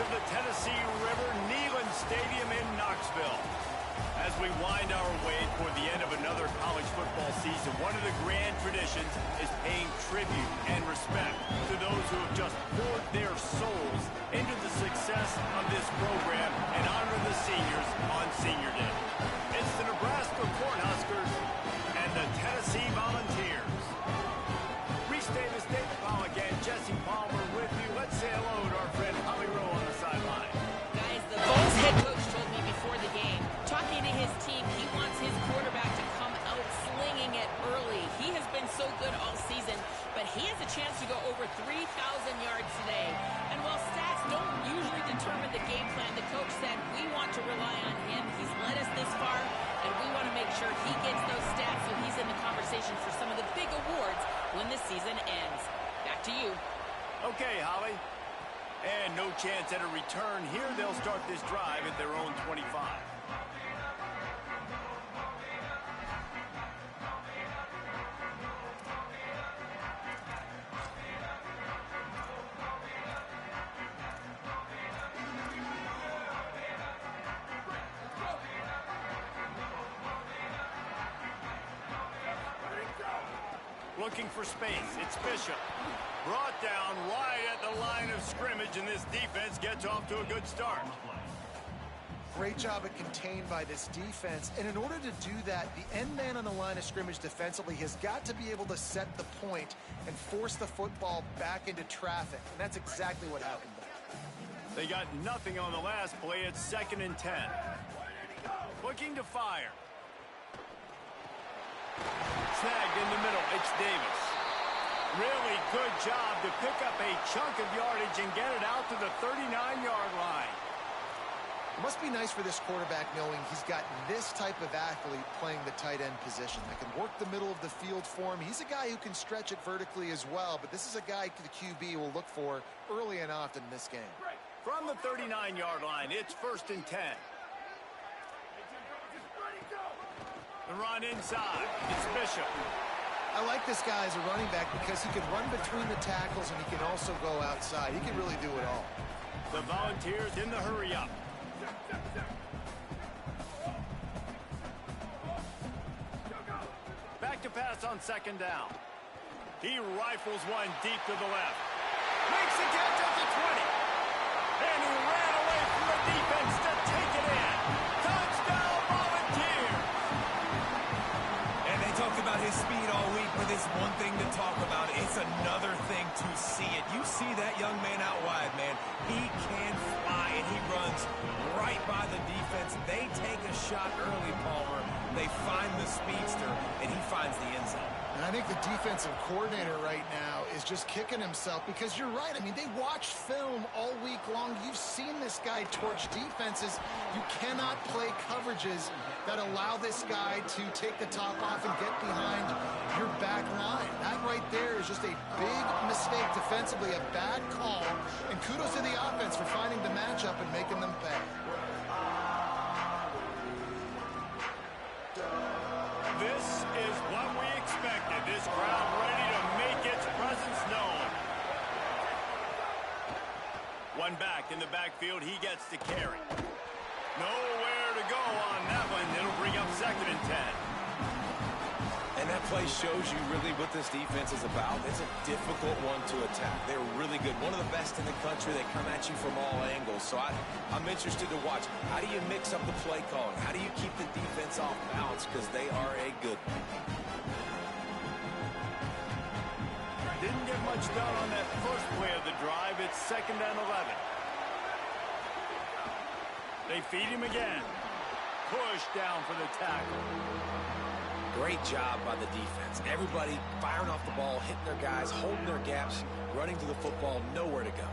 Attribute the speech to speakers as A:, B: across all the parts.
A: of the Tennessee River, Neyland Stadium in Knoxville. As we wind our way toward the end of another college football season, one of the grand traditions is paying tribute and respect to those who have just poured their souls into the success of this program and honor the seniors on Senior Day. It's the Nebraska Cornhuskers and the Tennessee Volunteers. Reese Davis, David Pollack, and Jesse Palmer with you. Let's say hello to our friend Holly Rowe on the sideline.
B: Guys, the Bulls head coach told me before the game, talking to his team, he wants his quarterback to come out slinging it early. He has been so good all season, but he has a chance to go over 3,000 yards today. And while stats don't usually determine the game plan, the coach said we want to rely on him. He's led us this far, and we want to make sure he gets those stats so he's in the conversation for some of the big awards when the season ends. Back to you.
A: Okay, Holly. And no chance at a return here. They'll start this drive at their own 25. Looking for space. It's Bishop. Brought down right at the line of scrimmage, and this defense gets off to a good start.
C: Great job at contained by this defense. And in order to do that, the end man on the line of scrimmage defensively has got to be able to set the point and force the football back into traffic. And that's exactly what happened there.
A: They got nothing on the last play. It's 2nd and 10. Looking to fire. Snagged in the middle. It's Davis. Really good job to pick up a chunk of yardage and get it out to the 39-yard line.
C: It must be nice for this quarterback knowing he's got this type of athlete playing the tight end position that can work the middle of the field for him. He's a guy who can stretch it vertically as well, but this is a guy the QB will look for early and often in this game.
A: From the 39-yard line, it's 1st and 10. The run inside. It's Bishop.
C: I like this guy as a running back because he can run between the tackles and he can also go outside. He can really do it all.
A: The Volunteers in the hurry up. Back to pass on 2nd down. He rifles one deep to the left. Makes a catch at the 20. And he ran away from the defense to take it in. Touchdown Volunteers.
D: And they talked about his speed all week, but it's one thing to talk about. It's another thing to see it. You see that young man out wide, man. He can fly, and he runs right by the defense. They take a shot early, Palmer. They find the speedster, and he finds the end zone.
C: And I think the defensive coordinator right now is just kicking himself because you're right. I mean, they watched film all week long. You've seen this guy torch defenses. You cannot play coverages that allow this guy to take the top off and get behind your back line. That right there is just a big mistake defensively, a bad call. And kudos to the offense for finding the matchup and making them pay.
A: This is what we expected. This crowd ready to make its presence known. One back in the backfield. He gets to carry. Nowhere to go on that one. It'll bring up 2nd and 10.
D: And that play shows you really what this defense is about. It's a difficult one to attack. They're really good. One of the best in the country. They come at you from all angles. So I'm interested to watch. How do you mix up the play calling? How do you keep the defense off balance? Because they are a good one.
A: Didn't get much done on that first play of the drive. It's 2nd and 11. They feed him again. Push down for the tackle.
D: Great job by the defense. Everybody firing off the ball, hitting their guys, holding their gaps, running to the football, nowhere to go.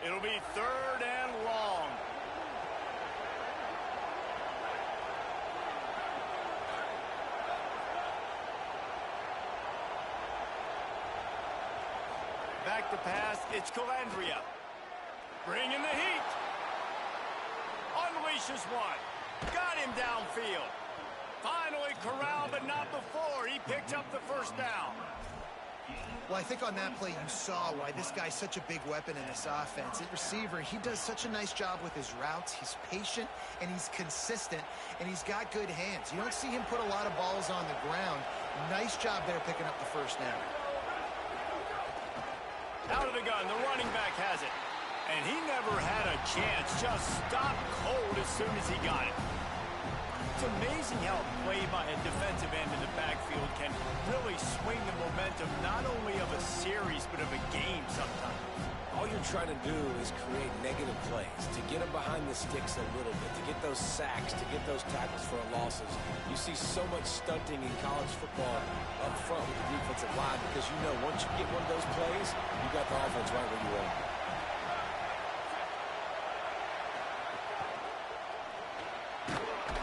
A: It'll be 3rd and long. Back to pass. It's Calandria. Bringing the heat. Unleashes one. Got him downfield. Finally corralled, but not before. He picked up the first down.
C: Well, I think on that play you saw why this guy's such a big weapon in this offense. At receiver, he does such a nice job with his routes. He's patient, and he's consistent, and he's got good hands. You don't see him put a lot of balls on the ground. Nice job there picking up the first down.
A: Out of the gun, the running back has it. And he never had a chance. Just stopped cold as soon as he got it. It's amazing how a play by a defensive end in the backfield can really swing the momentum not only of a series but of a game sometimes.
E: All you're trying to do is create negative plays, to get them behind the sticks a little bit, to get those sacks, to get those tackles for losses. You see so much stunting in college football up front with the defensive line because you know once you get one of those plays, you got the offense right where you want.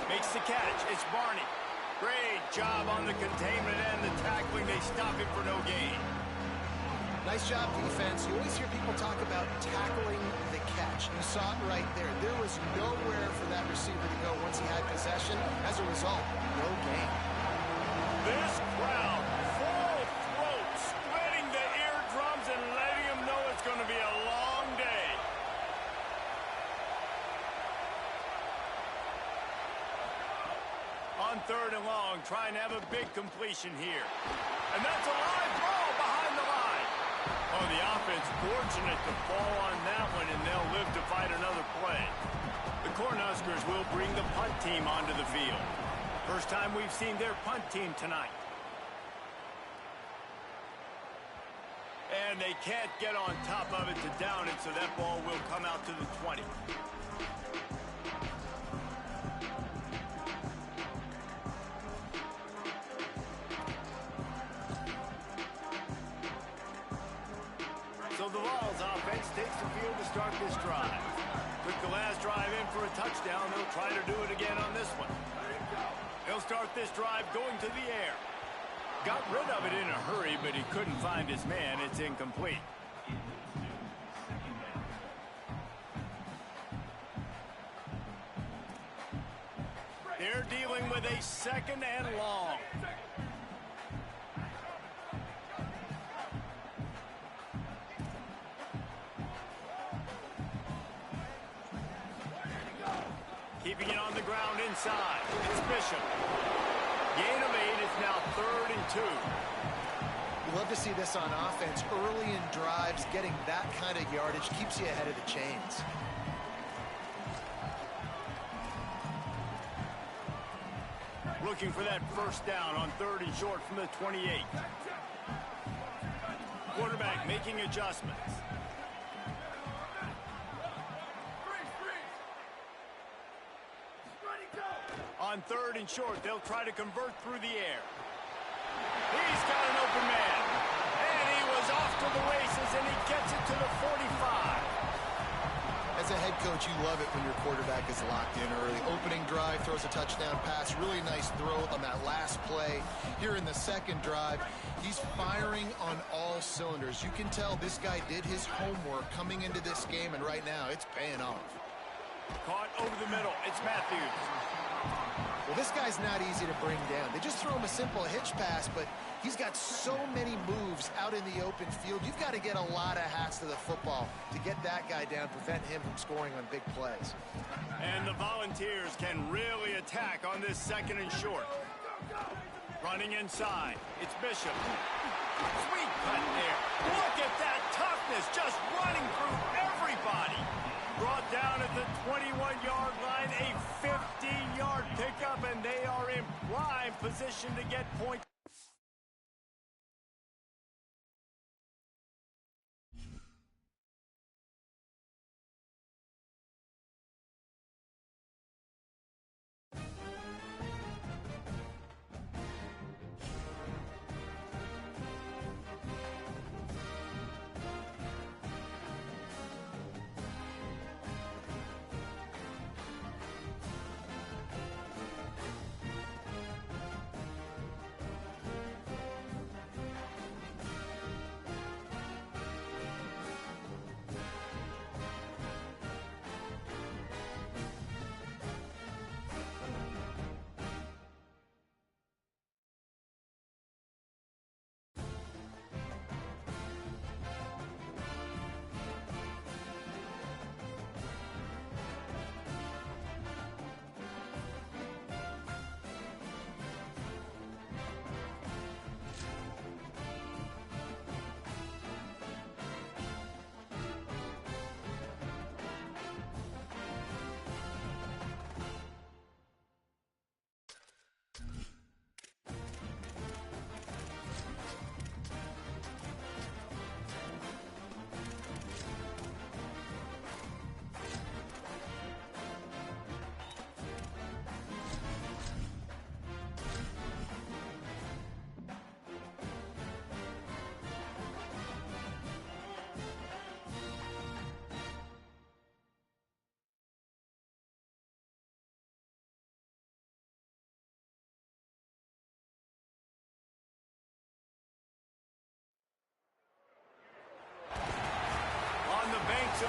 A: Makes the catch. It's Barney. Great job on the containment and the tackling. They stop him for no gain.
C: Nice job, defense. You always hear people talk about tackling the catch. You saw it right there. There was nowhere for that receiver to go once he had possession. As a result, no gain.
A: This crowd, full throat, splitting the eardrums and letting them know it's going to be a long day. On 3rd and long, trying to have a big completion here. And that's a live ball behind the line. Oh, the offense fortunate to fall on that one, and they'll live to fight another play. The Cornhuskers will bring the punt team onto the field. First time we've seen their punt team tonight. And they can't get on top of it to down it, so that ball will come out to the 20. So the Vols offense takes the field to start this drive. Took the last drive in for a touchdown. They'll try to do it again on this one. They'll start this drive going to the air. Got rid of it in a hurry, but he couldn't find his man. It's incomplete. They're dealing with a 2nd and long. Keeping it on the ground inside. It's Bishop. Gain of 8. It's now 3rd and 2.
C: You love to see this on offense. Early in drives, getting that kind of yardage keeps you ahead of the chains.
A: Looking for that first down on 3rd and short from the 28. Quarterback making adjustments. On 3rd and short, they'll try to convert through the air. He's got an open man. And he was off to the races, and he gets it to the 45.
C: As a head coach, you love it when your quarterback is locked in early. Opening drive, throws a touchdown pass. Really nice throw on that last play. Here in the 2nd drive, he's firing on all cylinders. You can tell this guy did his homework coming into this game, and right now it's paying off.
A: Caught over the middle. It's Matthews.
C: Well, this guy's not easy to bring down. They just throw him a simple hitch pass, but he's got so many moves out in the open field. You've got to get a lot of hats to the football to get that guy down, prevent him from scoring on big plays.
A: And the Volunteers can really attack on this 2nd and short. Running inside. It's Bishop. Sweet cut there. Look at that toughness, just running through everybody. Brought down at the 21-yard line, a 50-yard pickup, and they are in prime position to get points.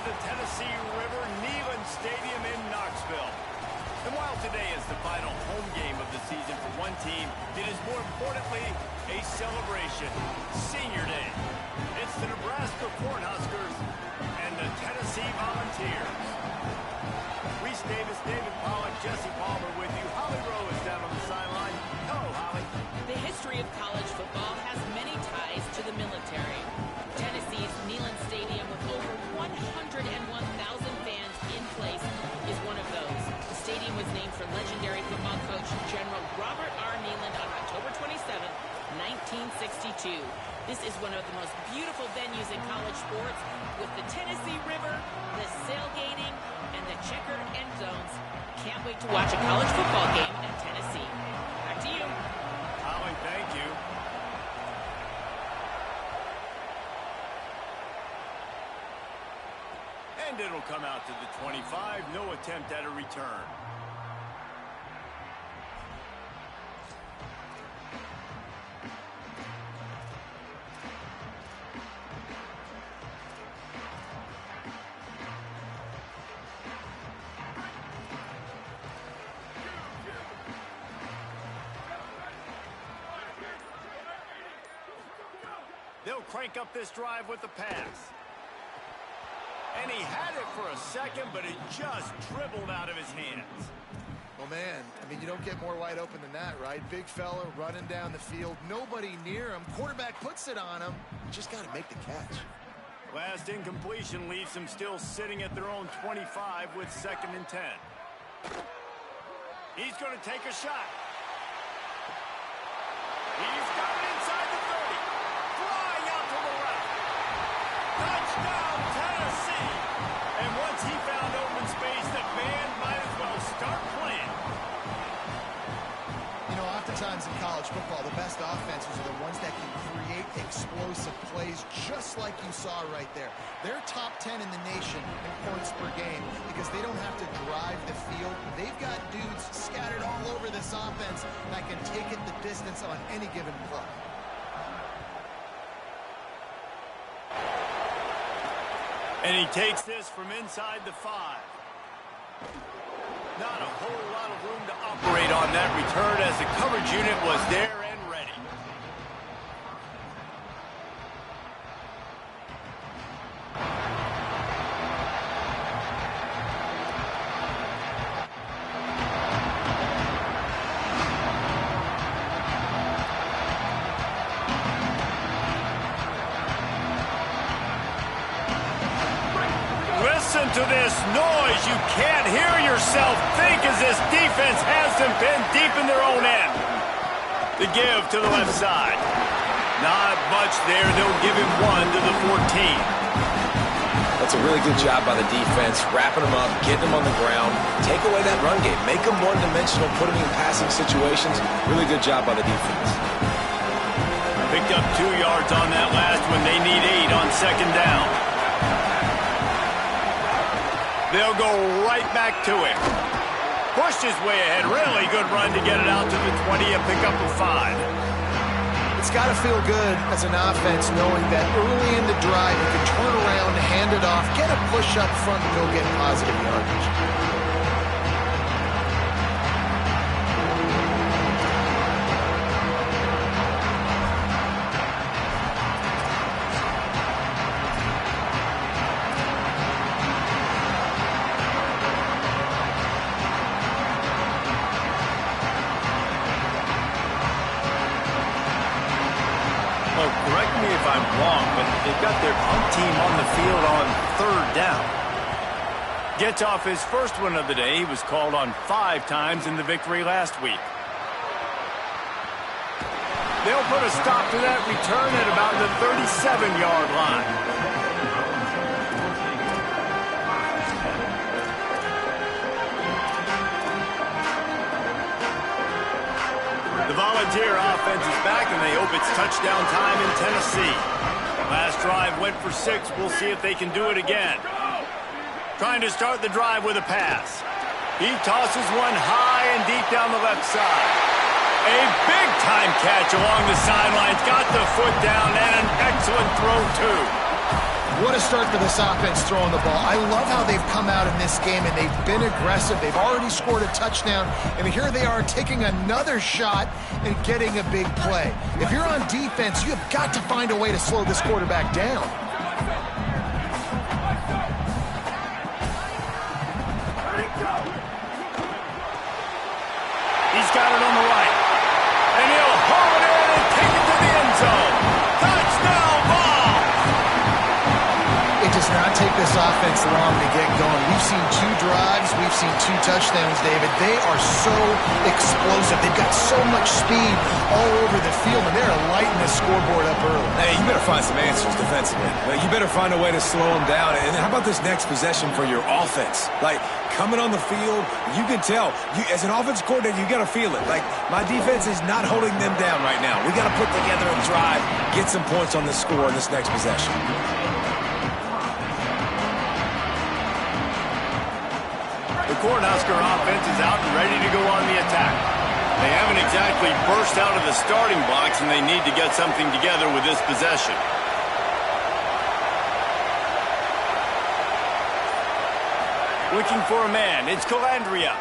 A: the Tennessee River Neyland Stadium in Knoxville. And while today is the final home game of the season for one team, it is more importantly a celebration. Senior Day. It's the Nebraska Cornhuskers and the Tennessee Volunteers. Reese Davis, David Pollack, Jesse Palmer with you. Holly Rowe is down on the sideline. Hello, Holly.
B: The history of college football has many ties to the military. Tennessee's Neyland Stadium, with over 101,000 fans in place, is one of those. The stadium was named for legendary football coach General Robert R. Neyland on October 27, 1962. This is one of the most beautiful venues in college sports, with the Tennessee River, the sailgating, and the checkered end zones. Can't wait to watch a college football game in Tennessee. Back to you.
A: Holly, thank you. And it'll come out to the 25. No attempt at a return. They'll crank up this drive with the pass. And he had it for a second, but it just dribbled out of his hands.
C: Well, man, I mean, you don't get more wide open than that, right? Big fella running down the field, nobody near him. Quarterback puts it on him. Just got to make the catch.
A: Last incompletion leaves them still sitting at their own 25 with 2nd and 10. He's going to take a shot. He's got it inside the 30. Flying out to the left. Touchdown, Tennessee. And once he found open space, the band might as well start playing.
C: You know, oftentimes in college football, the best offenses are the ones that can create explosive plays, just like you saw right there. They're top 10 in the nation in points per game because they don't have to drive the field. They've got dudes scattered all over this offense that can take it the distance on any given play.
A: And he takes this from inside the 5. Not a whole lot of room to operate on that return as the coverage unit was there and ready. Listen to this noise. You can't hear yourself think as this defense has them pinned deep in their own end. The give to the left side. Not much there. They'll give him 1 to the 14.
E: That's a really good job by the defense, wrapping them up, getting them on the ground, take away that run game, make them one-dimensional, put them in passing situations. Really good job by the defense.
A: Picked up 2 yards on that last one. They need 8 on 2nd down. They'll go right back to him. Pushed his way ahead. Really good run to get it out to the 20 and pick up a 5.
C: It's got to feel good as an offense knowing that early in the drive you can turn around, hand it off, get a push up front, and go get positive yardage.
A: Correct me if I'm wrong, but they've got their punt team on the field on 3rd down. Gets off his first one of the day. He was called on 5 times in the victory last week. They'll put a stop to that return at about the 37-yard line. The Volunteer offense is back, and they hope it's touchdown time in Tennessee. Last drive went for 6. We'll see if they can do it again. Trying to start the drive with a pass. He tosses one high and deep down the left side. A big-time catch along the sidelines. Got the foot down and an excellent throw, too.
C: What a start for this offense throwing the ball. I love how they've come out in this game, and they've been aggressive. They've already scored a touchdown, and here they are taking another shot and getting a big play. If you're on defense, you have got to find a way to slow this quarterback down.
A: He's got it on the right. And he'll haul it in and take it to the end zone. Touchdown ball!
C: It does not take this offense long to get going. We've seen 2 drives. We've seen 2 touchdowns, David. They are so explosive. They've got so much speed all over the field, and they're lighting the scoreboard up early.
D: Hey, you better find some answers defensively. You better find a way to slow them down. And how about this next possession for your offense? Like, coming on the field, you can tell. As an offense coordinator, you got to feel it. Like, my defense is not holding them down right now. We got to put together a drive, get some points on the score in this next possession.
A: The Cornhusker offense is out and ready to go on the attack. They haven't exactly burst out of the starting blocks, and they need to get something together with this possession. Looking for a man. It's Calandria.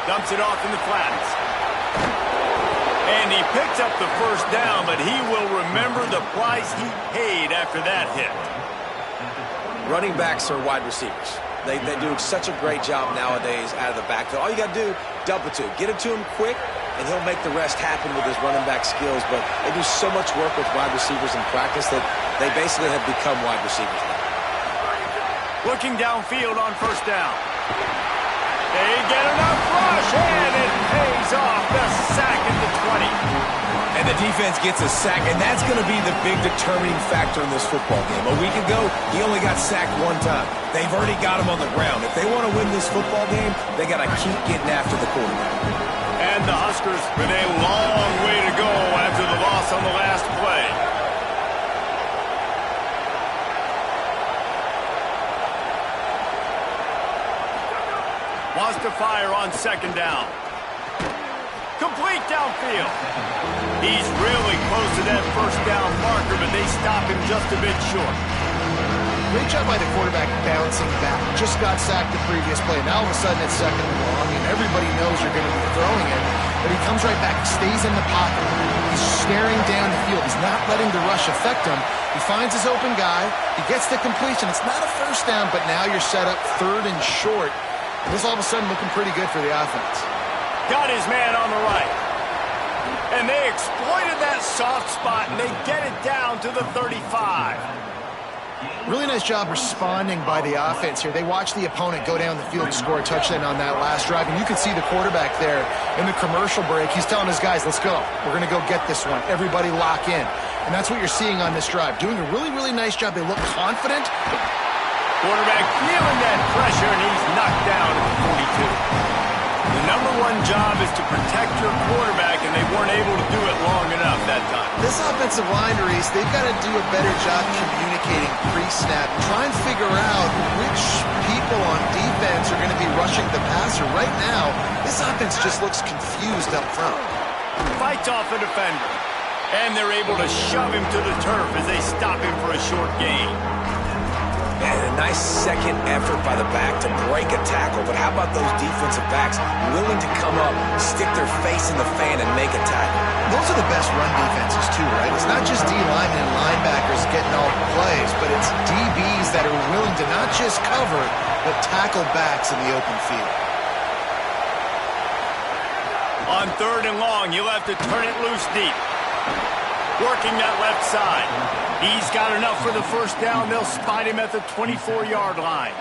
A: Dumps it off in the flats. And he picks up the first down, but he will remember the price he paid after that hit.
E: Running backs are wide receivers. They do such a great job nowadays out of the backfield. All you got to do, dump it to him. Get it to him quick, and he'll make the rest happen with his running back skills. But they do so much work with wide receivers in practice that they basically have become wide receivers.
A: Looking downfield on first down. They get enough rush, and it pays off. The sack at the 20.
D: And the defense gets a sack, and that's going to be the big determining factor in this football game. A week ago, he only got sacked 1 time. They've already got him on the ground. If they want to win this football game, they got to keep getting after the quarterback.
A: And the Huskers with a long way to go after the loss on the last play. Wants to fire on second down. Complete downfield. He's really close to that first down marker, but they stop him just a bit short.
C: Great job by the quarterback bouncing back. Just got sacked the previous play. Now all of a sudden it's second and long. I mean, everybody knows you're going to be throwing it, but he comes right back, stays in the pocket. He's staring down the field. He's not letting the rush affect him. He finds his open guy. He gets the completion. It's not a first down, but now you're set up 3rd and short. This all of a sudden looking pretty good for the offense.
A: Got his man on the right. And they exploited that soft spot, and they get it down to the 35.
C: Really nice job responding by the offense here. They watched the opponent go down the field and score a touchdown on that last drive, and you can see the quarterback there in the commercial break. He's telling his guys, let's go. We're going to go get this one. Everybody lock in. And that's what you're seeing on this drive. Doing a really, really nice job. They look confident.
A: Quarterback feeling that pressure, and he's knocked down at the 42. The #1 job is to protect your quarterback, and they weren't able to do it long enough that time.
C: This offensive line, Reese, they've got to do a better job communicating pre-snap. Try and figure out which people on defense are going to be rushing the passer. Right now, this offense just looks confused up front.
A: Fights off a defender, and they're able to shove him to the turf as they stop him for a short gain.
E: And a nice second effort by the back to break a tackle. But how about those defensive backs willing to come up, stick their face in the fan, and make a tackle?
C: Those are the best run defenses, too, right? It's not just D linemen and linebackers getting all the plays, but it's DBs that are willing to not just cover, but tackle backs in the open field.
A: On 3rd and long, you'll have to turn it loose deep. Working that left side. He's got enough for the first down. They'll spot him at the 24-yard line.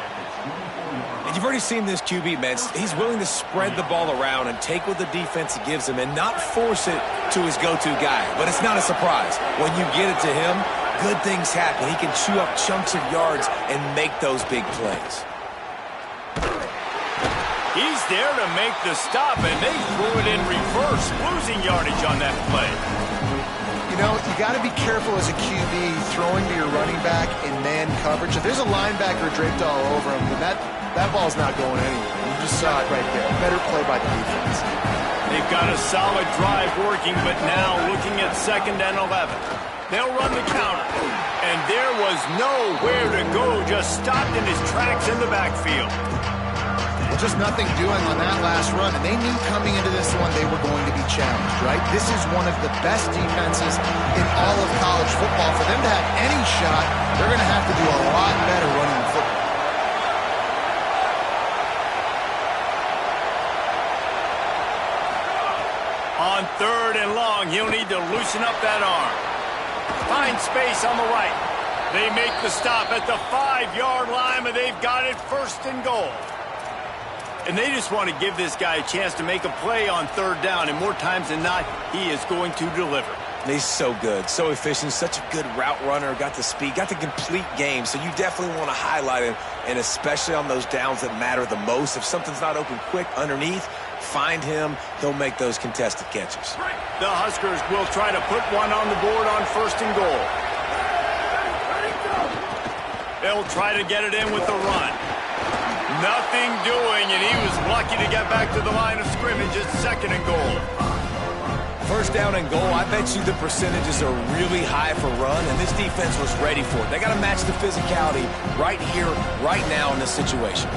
D: And you've already seen this QB, man. He's willing to spread the ball around and take what the defense gives him and not force it to his go-to guy. But it's not a surprise. When you get it to him, good things happen. He can chew up chunks of yards and make those big plays.
A: He's there to make the stop, and they threw it in reverse, losing yardage on that play.
C: You know, you got to be careful as a QB throwing to your running back in man coverage. If there's a linebacker draped all over him, then that ball's not going anywhere. You just saw it right there. Better play by the defense.
A: They've got a solid drive working, but now looking at 2nd and 11. They'll run the counter. And there was nowhere to go, just stopped in his tracks in the backfield.
C: Just nothing doing on that last run, and they knew coming into this one they were going to be challenged, right? This is one of the best defenses in all of college football. For them to have any shot, they're going to have to do a lot better running the football.
A: On 3rd and long, he'll need to loosen up that arm. Find space on the right. They make the stop at the 5-yard line, and they've got it 1st and goal. And they just want to give this guy a chance to make a play on 3rd down, and more times than not, he is going to deliver.
E: He's so good, so efficient, such a good route runner, got the speed, got the complete game, so you definitely want to highlight him, and especially on those downs that matter the most. If something's not open quick underneath, find him, he'll make those contested catches.
A: The Huskers will try to put one on the board on 1st and goal. They'll try to get it in with the run. Nothing doing, and he was lucky to get back to the line of scrimmage at 2nd and goal.
E: 1st down and goal, I bet you the percentages are really high for run, and this defense was ready for it. They got to match the physicality right here, right now in this situation.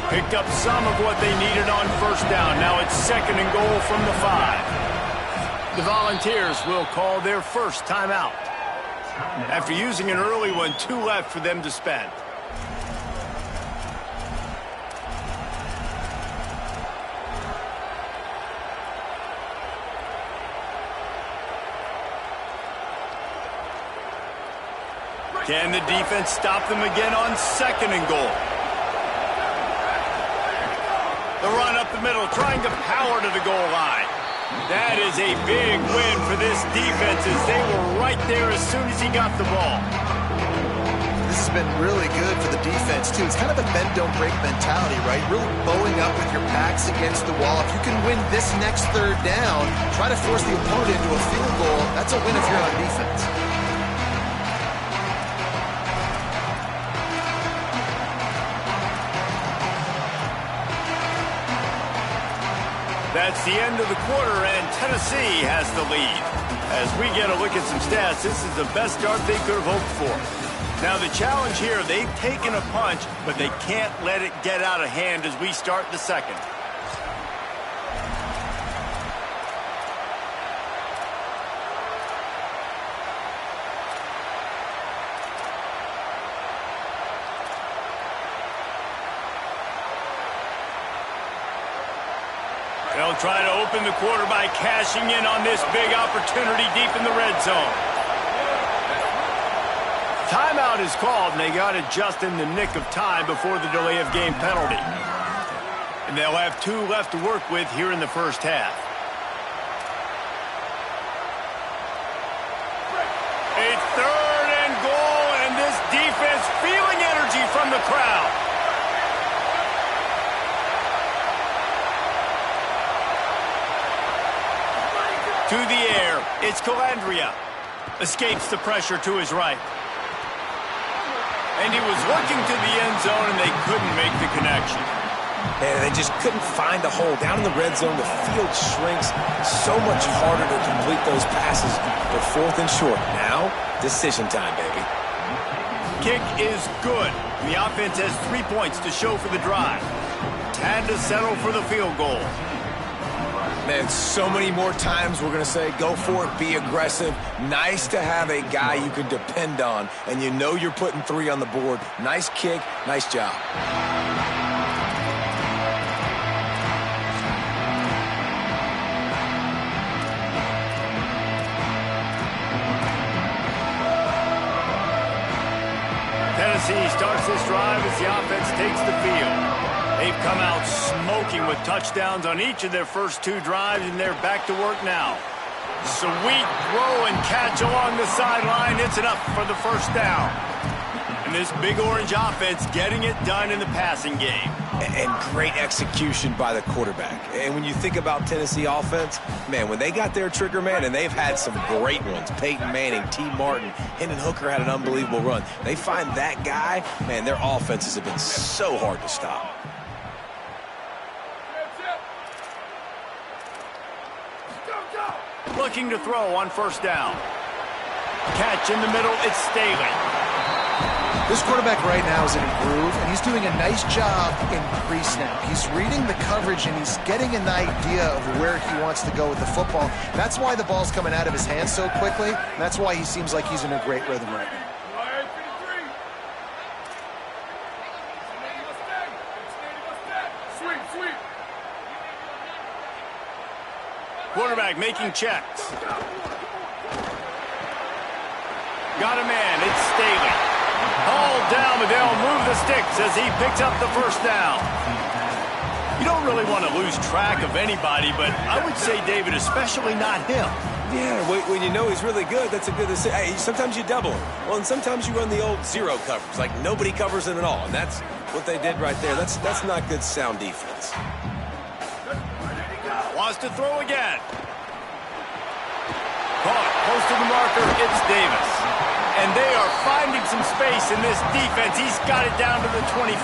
A: Picked up some of what they needed on 1st down. Now it's 2nd and goal from the 5. The Volunteers will call their first timeout. After using an early one, 2 left for them to spend. Can the defense stop them again on 2nd and goal? The run up the middle, trying to power to the goal line. That is a big win for this defense as they were right there as soon as he got the ball.
C: This has been really good for the defense, too. It's kind of a bend-don't-break mentality, right? Really bowing up with your backs against the wall. If you can win this next 3rd down, try to force the opponent into a field goal, that's a win if you're on defense.
A: That's the end of the quarter, and Tennessee has the lead. As we get a look at some stats, this is the best start they could have hoped for. Now, the challenge here, they've taken a punch, but they can't let it get out of hand as we start the 2nd. They'll try to open the quarter by cashing in on this big opportunity deep in the red zone. Timeout is called, and they got it just in the nick of time before the delay of game penalty. And they'll have 2 left to work with here in the 1st half. A 3rd and goal, and this defense feeling energy from the crowd. To the air, it's Calandria. Escapes the pressure to his right. And he was looking to the end zone, and they couldn't make the connection.
E: And they just couldn't find a hole. Down in the red zone, the field shrinks. So much harder to complete those passes. But 4th and short. Now, decision time, baby.
A: Kick is good. The offense has 3 points to show for the drive. Had to settle for the field goal.
E: Man, so many more times we're going to say, go for it, be aggressive. Nice to have a guy you can depend on, and you know you're putting 3 on the board. Nice kick, nice job.
A: Tennessee starts this drive as the offense takes the field. They've come out smoking with touchdowns on each of their first 2 drives, and they're back to work now. Sweet throw and catch along the sideline. It's enough for the 1st down. And this Big Orange offense getting it done in the passing game.
E: and great execution by the quarterback. And when you think about Tennessee offense, man, when they got their trigger man, and they've had some great ones, Peyton Manning, T. Martin, Hendon Hooker had an unbelievable run. They find that guy, man, their offenses have been so hard to stop.
A: Looking to throw on first down. Catch in the middle, it's Staley.
C: This quarterback right now is in a groove, and he's doing a nice job in crease now. He's reading the coverage, and he's getting an idea of where he wants to go with the football. That's why the ball's coming out of his hands so quickly. That's why he seems like he's in a great rhythm right now.
A: Quarterback making checks. Got a man, it's Staley. Hauled down, but they'll move the sticks as he picks up the first down. You don't really want to lose track of anybody, but I would say, David, especially not him.
E: Yeah, when you know he's really good, that's a good decision. Hey, sometimes you double him. Well, and sometimes you run the old zero coverage, like nobody covers him at all. And that's what they did right there. That's not good sound defense.
A: Wants to throw again. Caught close to the marker, it's Davis. And they are finding some space in this defense. He's got it down to the 25.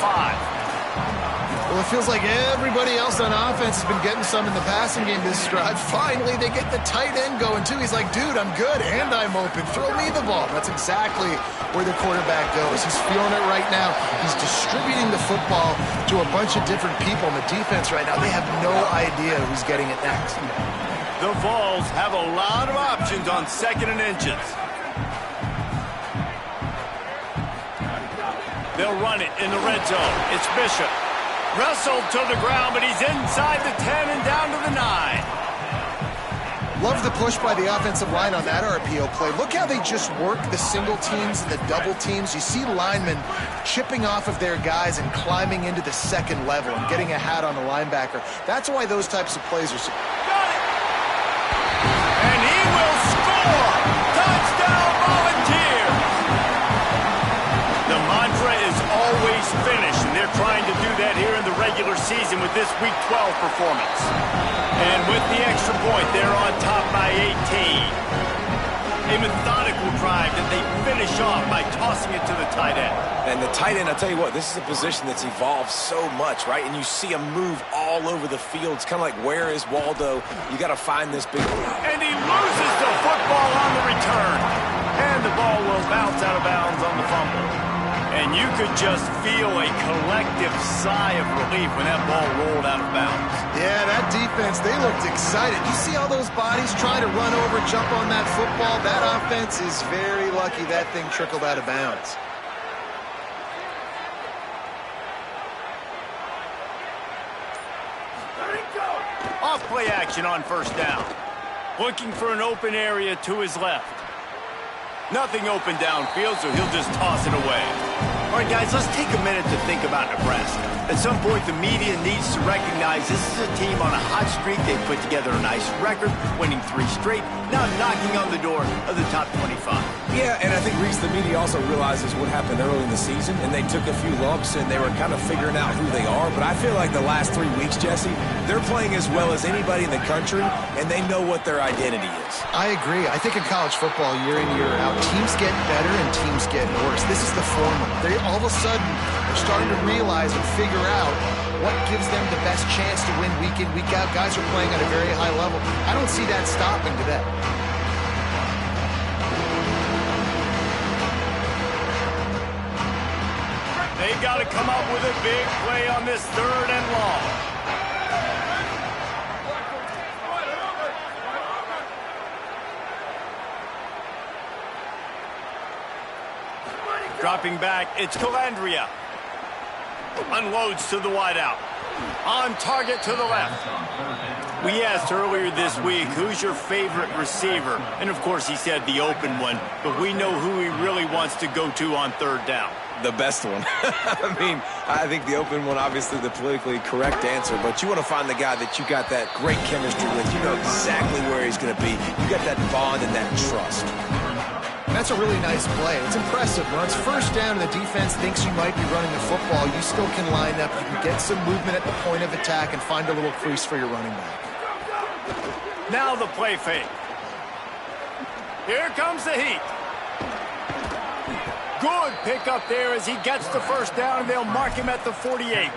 C: Well, it feels like everybody else on offense has been getting some in the passing game this drive. Finally, they get the tight end going, too. He's like, dude, I'm good, and I'm open. Throw me the ball. That's exactly where the quarterback goes. He's feeling it right now. He's distributing the football to a bunch of different people. And the defense right now, they have no idea who's getting it next.
A: The Vols have a lot of options on 2nd and inches. They'll run it in the red zone. It's Bishop. Wrestled to the ground, but he's inside the 10 and down to the 9.
C: Love the push by the offensive line on that RPO play. Look how they just work the single teams and the double teams. You see linemen chipping off of their guys and climbing into the second level and getting a hat on the linebacker. That's why those types of plays are so...
A: Got it! And he will score! Touchdown, Volunteers! The mantra is always finish, and they're trying to do that here in the regular season with this Week 12 performance. And with the extra point, they're on top by 18. A methodical drive that they finish off by tossing it to the tight end.
E: And the tight end, I'll tell you what, this is a position that's evolved so much, right? And you see him move all over the field. It's kind of like, where is Waldo? You got to find this big...
A: And he loses the football on the return. And the ball will bounce out of bounds on the fumble. And you could just feel a collective sigh of relief when that ball rolled out of bounds.
C: Yeah, that defense, they looked excited. You see all those bodies trying to run over, jump on that football? That offense is very lucky that thing trickled out of bounds.
A: Off play action on first down. Looking for an open area to his left. Nothing open downfield, so he'll just toss it away. All right, guys, let's take a minute to think about Nebraska. At some point, the media needs to recognize this is a team on a hot streak. They've put together a nice record, winning 3 straight, now knocking on the door of the top 25.
E: Yeah, and I think, Reese, the media also realizes what happened early in the season, and they took a few lumps, and they were kind of figuring out who they are. But I feel like the last 3 weeks, Jesse, they're playing as well as anybody in the country, and they know what their identity is.
C: I agree. I think in college football, year in, year out, teams get better and teams get worse. This is the formula. They all of a sudden are starting to realize and figure out what gives them the best chance to win week in, week out. Guys are playing at a very high level. I don't see that stopping today.
A: They've got to come up with a big play on this 3rd and long. Dropping back, it's Calandria. Unloads to the wideout. On target to the left. We asked earlier this week, who's your favorite receiver? And of course he said the open one, but we know who he really wants to go to on 3rd down.
E: The best one. I mean, I think the open one, obviously the politically correct answer, but you want to find the guy that you got that great chemistry with. You know exactly where he's going to be. You got that bond and that trust.
C: And That's a really nice play. It's impressive. When it's first down and the defense thinks you might be running the football, you still can line up. You can get some movement at the point of attack and find a little crease for your running back.
A: Now the play fake. Here comes the heat. Good pickup there as he gets the first down, and they'll mark him at the 48.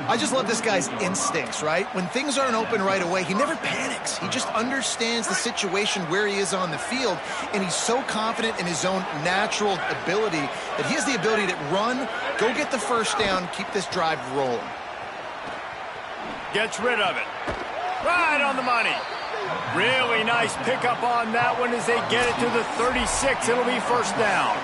C: I just love this guy's instincts, right? When things aren't open right away, he never panics. He just understands the situation where he is on the field, and he's so confident in his own natural ability that he has the ability to run, go get the first down, keep this drive rolling.
A: Gets rid of it. Right on the money. Really nice pickup on that one as they get it to the 36. It'll be first down.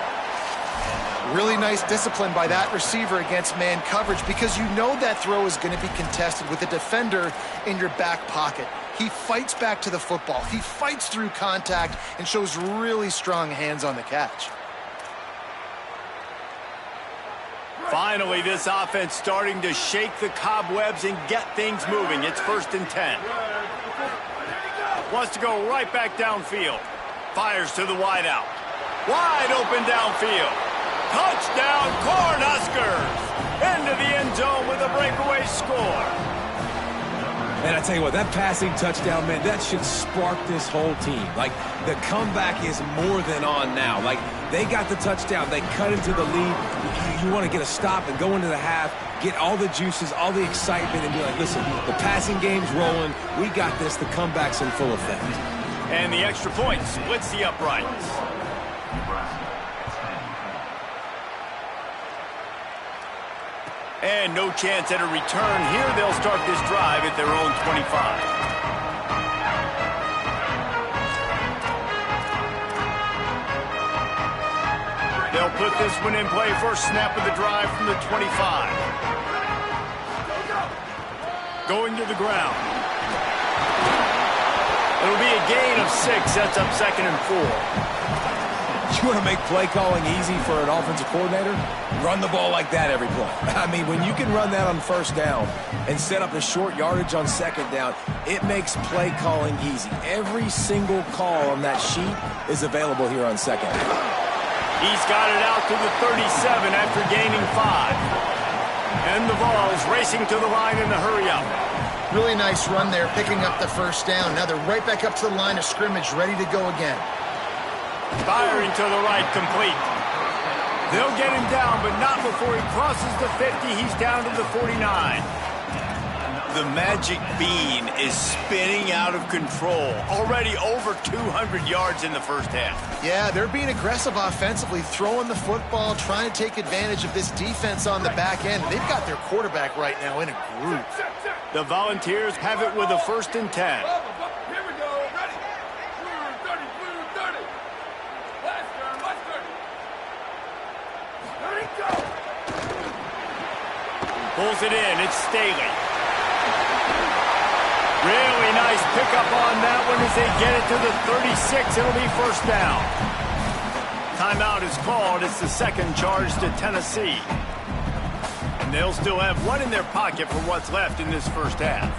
C: Really nice discipline by that receiver against man coverage because you know that throw is going to be contested with a defender in your back pocket. He fights back to the football. He fights through contact and shows really strong hands on the catch.
A: Finally, this offense starting to shake the cobwebs and get things moving. It's 1st and 10. Wants to go right back downfield. Fires to the wideout. Wide open downfield. Touchdown, Cornhuskers! Into the end zone with a breakaway score.
D: Man, I tell you what, that passing touchdown, man, that should spark this whole team. Like, the comeback is more than on now. Like, they got the touchdown. They cut into the lead. You want to get a stop and go into the half, get all the juices, all the excitement, and be like, listen, the passing game's rolling. We got this. The comeback's in full effect.
A: And the extra point splits the uprights. And no chance at a return here. They'll start this drive at their own 25. They'll put this one in play. First snap of the drive from the 25. Going to the ground. It'll be a gain of 6. Sets up 2nd and 4.
D: You want to make play calling easy for an offensive coordinator? Run the ball like that every play. I mean, when you can run that on first down and set up a short yardage on second down, it makes play calling easy. Every single call on that sheet is available here on second down.
A: He's got it out to the 37 after gaining 5. And the Vols racing to the line in a hurry-up.
C: Really nice run there, picking up the first down. Now they're right back up to the line of scrimmage, ready to go again.
A: Firing to the right, complete. They'll get him down, but not before he crosses the 50. He's down to the 49. The magic bean is spinning out of control. Already over 200 yards in the first half.
C: Yeah, they're being aggressive offensively, throwing the football, trying to take advantage of this defense on the back end. They've got their quarterback right now in a groove.
A: The Volunteers have it with a 1st and 10. Pulls it in. It's Staley. Really nice pickup on that one as they get it to the 36. It'll be first down. Timeout is called. It's the 2nd charge to Tennessee. And they'll still have one in their pocket for what's left in this first half.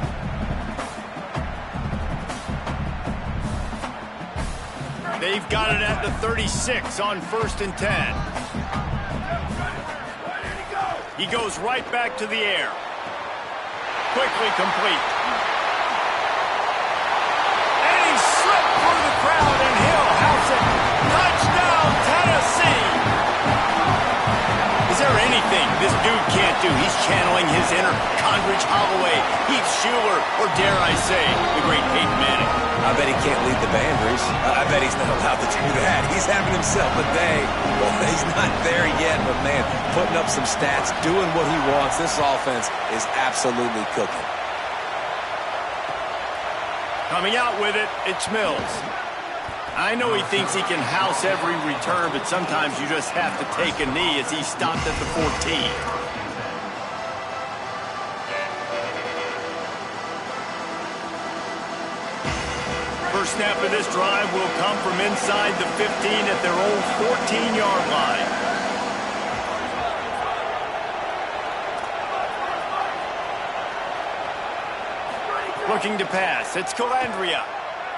A: They've got it at the 36 on 1st and 10. He goes right back to the air. Quickly complete. And he slipped through the crowd, and he'll house it. Touchdown, Tennessee! Is there anything this dude can't do? He's channeling his inner Condridge Holloway, Heath Schuler, or dare I say, the great Peyton Manning.
D: I bet he can't lead the band, Reese. I bet he's not allowed to do that. He's having himself a day. Well, he's not there yet, but man, putting up some stats, doing what he wants. This offense is absolutely cooking.
A: Coming out with it, it's Mills. I know he thinks he can house every return, but sometimes you just have to take a knee as he stopped at the 14. First snap of this drive will come from inside the 15 at their own 14-yard line. Looking to pass. It's Calandria.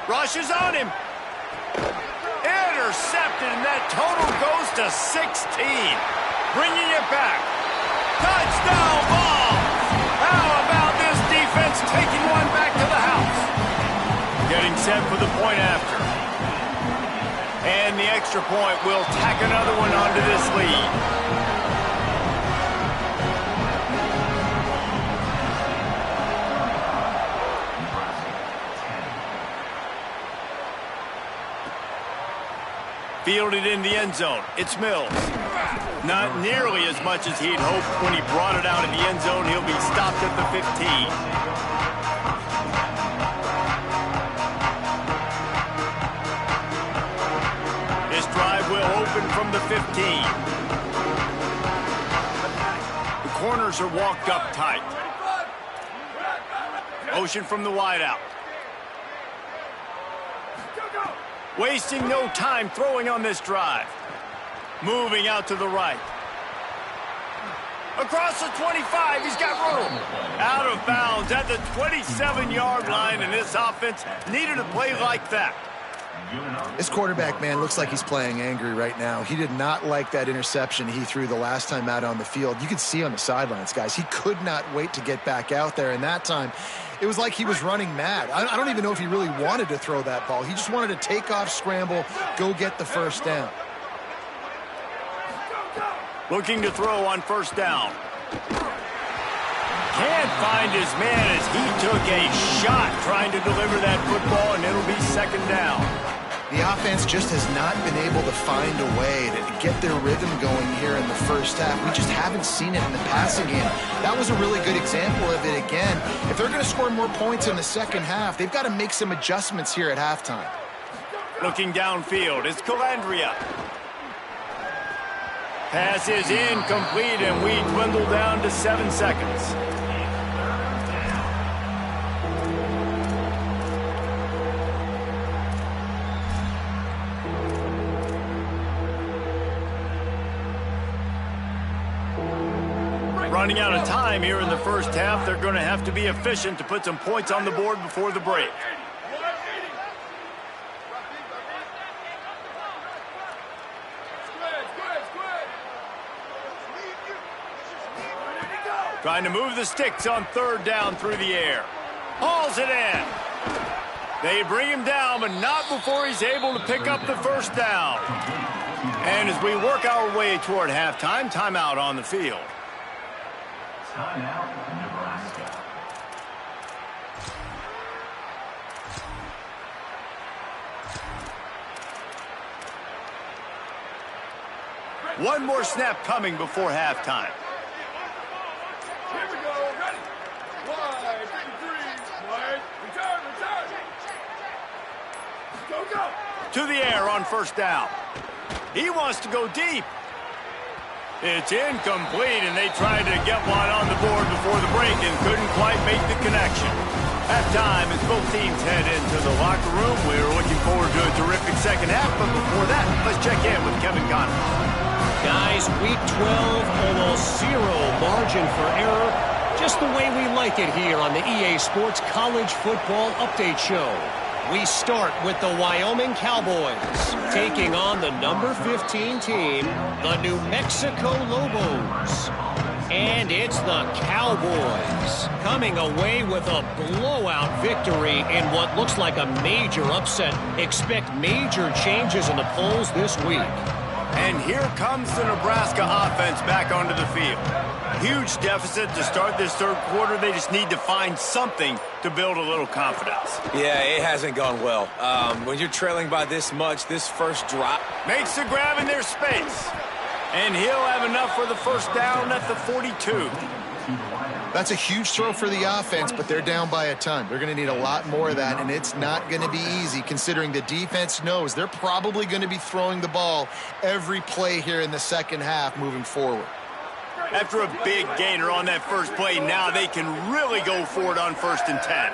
A: Rush is on him. intercepted, and that total goes to 16. Bringing it back. Touchdown ball! How about this defense taking one back to the house? Getting set for the point after. And the extra point will tack another one onto this lead. Fielded in the end zone. It's Mills. Not nearly as much as he'd hoped when he brought it out in the end zone. He'll be stopped at the 15. This drive will open from the 15. The corners are walked up tight. Motion from the wideout. Wasting no time throwing on this drive. Moving out to the right. Across the 25, he's got room. Out of bounds at the 27-yard line, and this offense needed a play like that.
C: This quarterback, man, looks like he's playing angry right now. He did not like that interception he threw the last time out on the field. You could see on the sidelines, guys, he could not wait to get back out there, and that time it was like he was running mad. I don't even know if he really wanted to throw that ball. He just wanted to take off, scramble, go get the first down.
A: Looking to throw on first down. Can't find his man as he took a shot trying to deliver that football, and it'll be second down.
C: The offense just has not been able to find a way to get their rhythm going here in the first half. We just haven't seen it in the passing game. That was a really good example of it again. If they're going to score more points in the second half, they've got to make some adjustments here at halftime.
A: Looking downfield, it's Calandria. Pass is incomplete, and we dwindle down to 7 seconds. Running out of time here in the first half. They're going to have to be efficient to put some points on the board before the break. Trying to move the sticks on third down through the air. Hauls it in. They bring him down, but not before he's able to pick up the first down. And as we work our way toward halftime, timeout on the field.
F: Timeout, Nebraska.
A: One more snap coming before halftime.
G: Here we go, ready. Wide, 3, wide, return. Go.
A: To the air on first down. He wants to go deep. It's incomplete, and they tried to get one on the board before the break and couldn't quite make the connection. Halftime as both teams head into the locker room. We're looking forward to a terrific second half, but before that, let's check in with Kevin Connor.
H: Guys, week 12, almost zero margin for error. Just the way we like it here on the EA Sports College Football Update Show. We start with the Wyoming Cowboys, taking on the number 15 team, the New Mexico Lobos. And it's the Cowboys coming away with a blowout victory in what looks like a major upset. Expect major changes in the polls this week.
A: And here comes the Nebraska offense back onto the field. Huge deficit to start this third quarter. They just need to find something to build a little confidence.
E: Yeah, it hasn't gone well. When you're trailing by this much, this first drop
A: makes the grab in their space. And he'll have enough for the first down at the 42.
C: That's a huge throw for the offense, but they're down by a ton. They're going to need a lot more of that, and it's not going to be easy considering the defense knows they're probably going to be throwing the ball every play here in the second half moving forward.
A: After a big gainer on that first play, now they can really go for it on 1st and 10.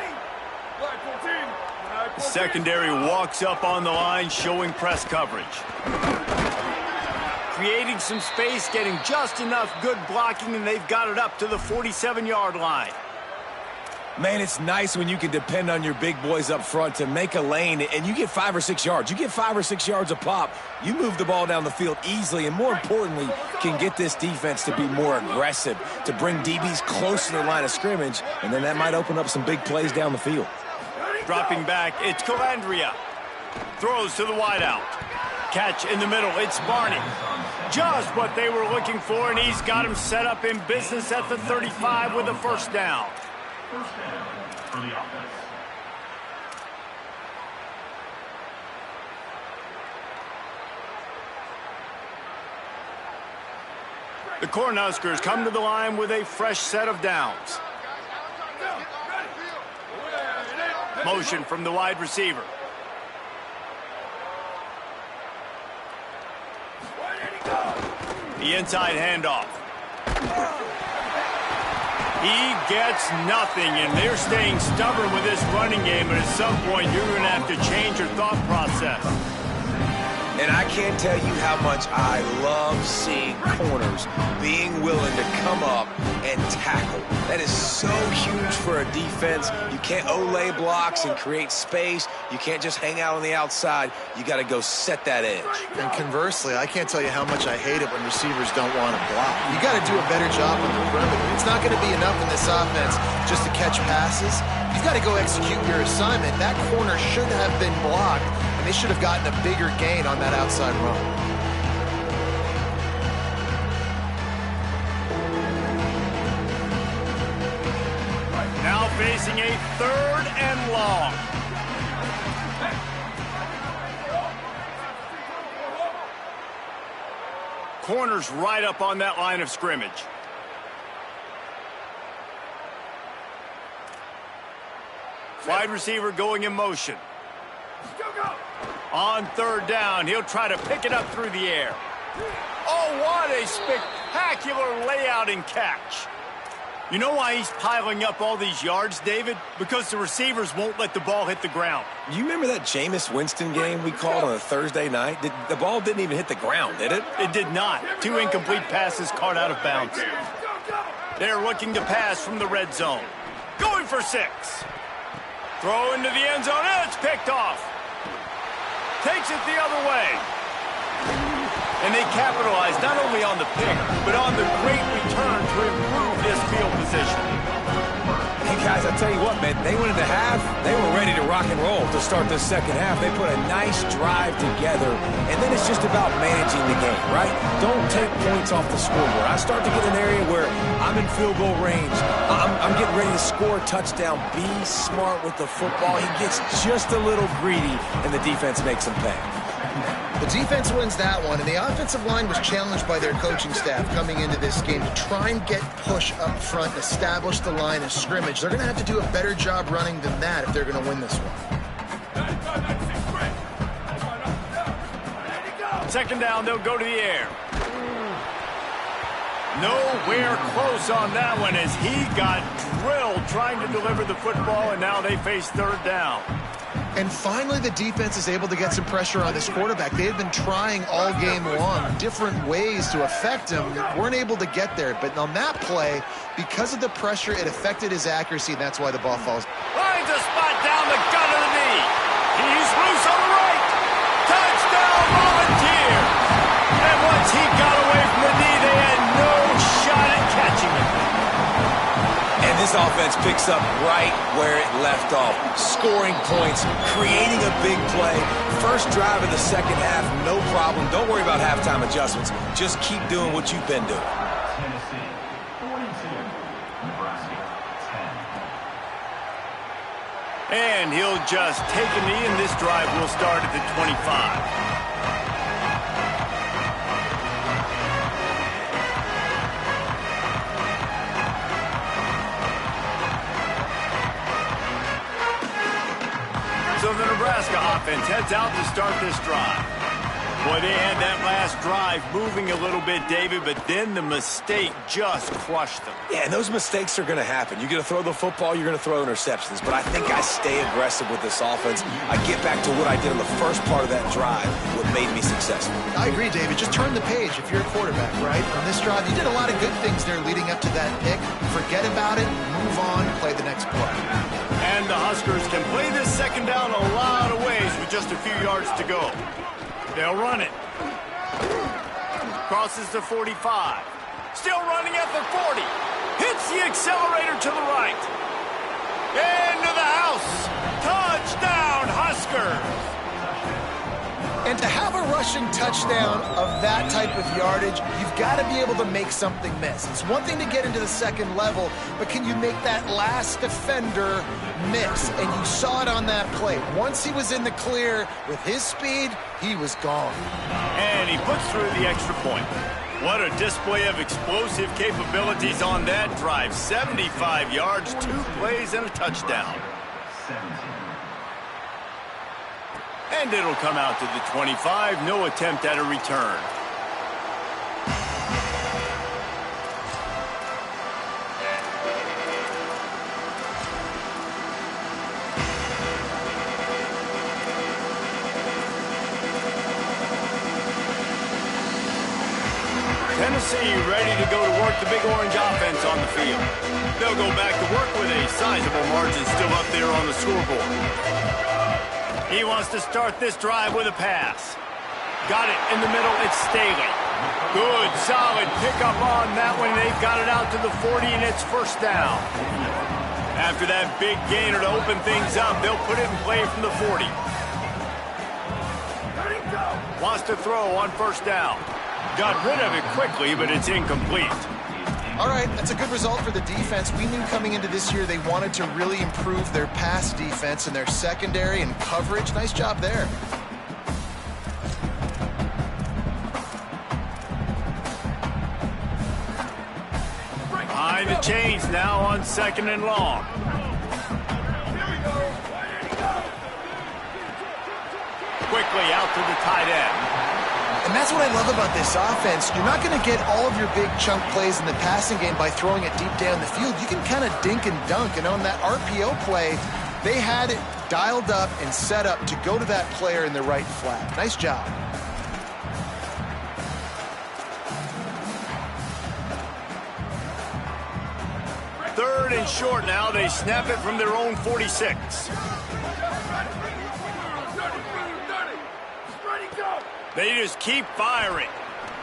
A: The secondary walks up on the line, showing press coverage. Creating some space, getting just enough good blocking, and they've got it up to the 47-yard line.
D: Man, it's nice when you can depend on your big boys up front to make a lane, and you get 5 or 6 yards. You get 5 or 6 yards a pop. You move the ball down the field easily, and more importantly, can get this defense to be more aggressive, to bring DBs close to the line of scrimmage, and then that might open up some big plays down the field.
A: Dropping back, it's Calandria. Throws to the wideout. Catch in the middle, it's Barney. Just what they were looking for, and he's got him set up in business at the 35 with a first down.
G: First down for the offense.
A: The Cornhuskers come to the line with a fresh set of downs. Motion from the wide receiver. The inside handoff. He gets nothing, and they're staying stubborn with this running game, but at some point you're going to have to change your thought process.
D: And I can't tell you how much I love seeing corners being willing to come up and tackle. That is so huge for a defense. You can't Olay blocks and create space. You can't just hang out on the outside. You got to go set that edge.
C: And conversely, I can't tell you how much I hate it when receivers don't want to block. You got to do a better job on the perimeter. It's not going to be enough in this offense just to catch passes. You've got to go execute your assignment. That corner should have been blocked, and they should have gotten a bigger gain on that outside run.
A: Now facing a 3rd and long. Corners right up on that line of scrimmage. Wide receiver going in motion. On 3rd down, he'll try to pick it up through the air. Oh, what a spectacular layout and catch. You know why he's piling up all these yards, David? Because the receivers won't let the ball hit the ground.
D: You remember that Jameis Winston game we called on a Thursday night? The ball didn't even hit the ground, did it?
A: It did not. 2 incomplete passes caught out of bounds. They're looking to pass from the red zone. Going for 6. Throw into the end zone, and it's picked off. Takes it the other way. And they capitalize not only on the pick, but on the great return to improve this field position.
D: Hey, guys, I tell you what, man, they went into half. They were ready to rock and roll to start this second half. They put a nice drive together, and then it's just about managing the game, right? Don't take points off the scoreboard. I start to get an area where I'm in field goal range. I'm getting ready to score a touchdown. Be smart with the football. He gets just a little greedy, and the defense makes him pay.
C: The defense wins that one, and the offensive line was challenged by their coaching staff coming into this game to try and get push up front and establish the line of scrimmage. They're going to have to do a better job running than that if they're going to win this one.
A: 2nd down, they'll go to the air. Nowhere close on that one as he got drilled trying to deliver the football, and now they face 3rd down.
C: And finally, the defense is able to get some pressure on this quarterback. They had been trying all game long different ways to affect him. Weren't able to get there. But on that play, because of the pressure, it affected his accuracy, and that's why the ball falls.
A: Finds a spot down the gut of the knee. He's loose on the right. Touchdown, Volunteers. And once he got away from the knee, they had no shot at catching him.
D: And this offense picks up right where it left off. Scoring points, creating a big play. First drive of the second half, no problem. Don't worry about halftime adjustments. Just keep doing what you've been doing.
G: Tennessee 42, Nebraska 10.
A: And he'll just take a knee, and this drive will start at the 25. So the Nebraska offense heads out to start this drive. Boy, they had that last drive moving a little bit, David, but then the mistake just crushed them.
D: Yeah, and those mistakes are going to happen. You're going to throw the football, you're going to throw interceptions. But I think I stay aggressive with this offense. I get back to what I did on the first part of that drive, what made me successful.
C: I agree, David. Just turn the page if you're a quarterback, right? On this drive, you did a lot of good things there leading up to that pick. Forget about it, move on, play the the next play.
A: And the Huskers can play this second down a lot of ways with just a few yards to go. They'll run it. Crosses the 45. Still running at the 40. Hits the accelerator to the right. Into the house. Touchdown, Huskers.
C: And to have a rushing touchdown of that type of yardage, you've got to be able to make something miss. It's one thing to get into the second level, but can you make that last defender miss? And you saw it on that play. Once he was in the clear with his speed, he was gone.
A: And he puts through the extra point. What a display of explosive capabilities on that drive. 75 yards, 2 plays, and a touchdown.
G: 17.
A: And it'll come out to the 25. No attempt at a return. Tennessee ready to go to work the Big Orange offense on the field. They'll go back to work with a sizable margin still up there on the scoreboard. He wants to start this drive with a pass. Got it in the middle. It's Staley. Good, solid pickup on that one. They've got it out to the 40, and it's first down. After that big gainer to open things up, they'll put it in play from the 40. Wants to throw on first down. Got rid of it quickly, but it's incomplete.
C: All right, that's a good result for the defense. We knew coming into this year they wanted to really improve their pass defense and their secondary and coverage. Nice job there.
A: Behind the chains now on 2nd and long. Quickly out to the tight end.
C: And that's what I love about this offense. You're not going to get all of your big chunk plays in the passing game by throwing it deep down the field. You can kind of dink and dunk. And on that RPO play, they had it dialed up and set up to go to that player in the right flat. Nice job.
A: Third and short now. They snap it from their own 46. They just keep firing.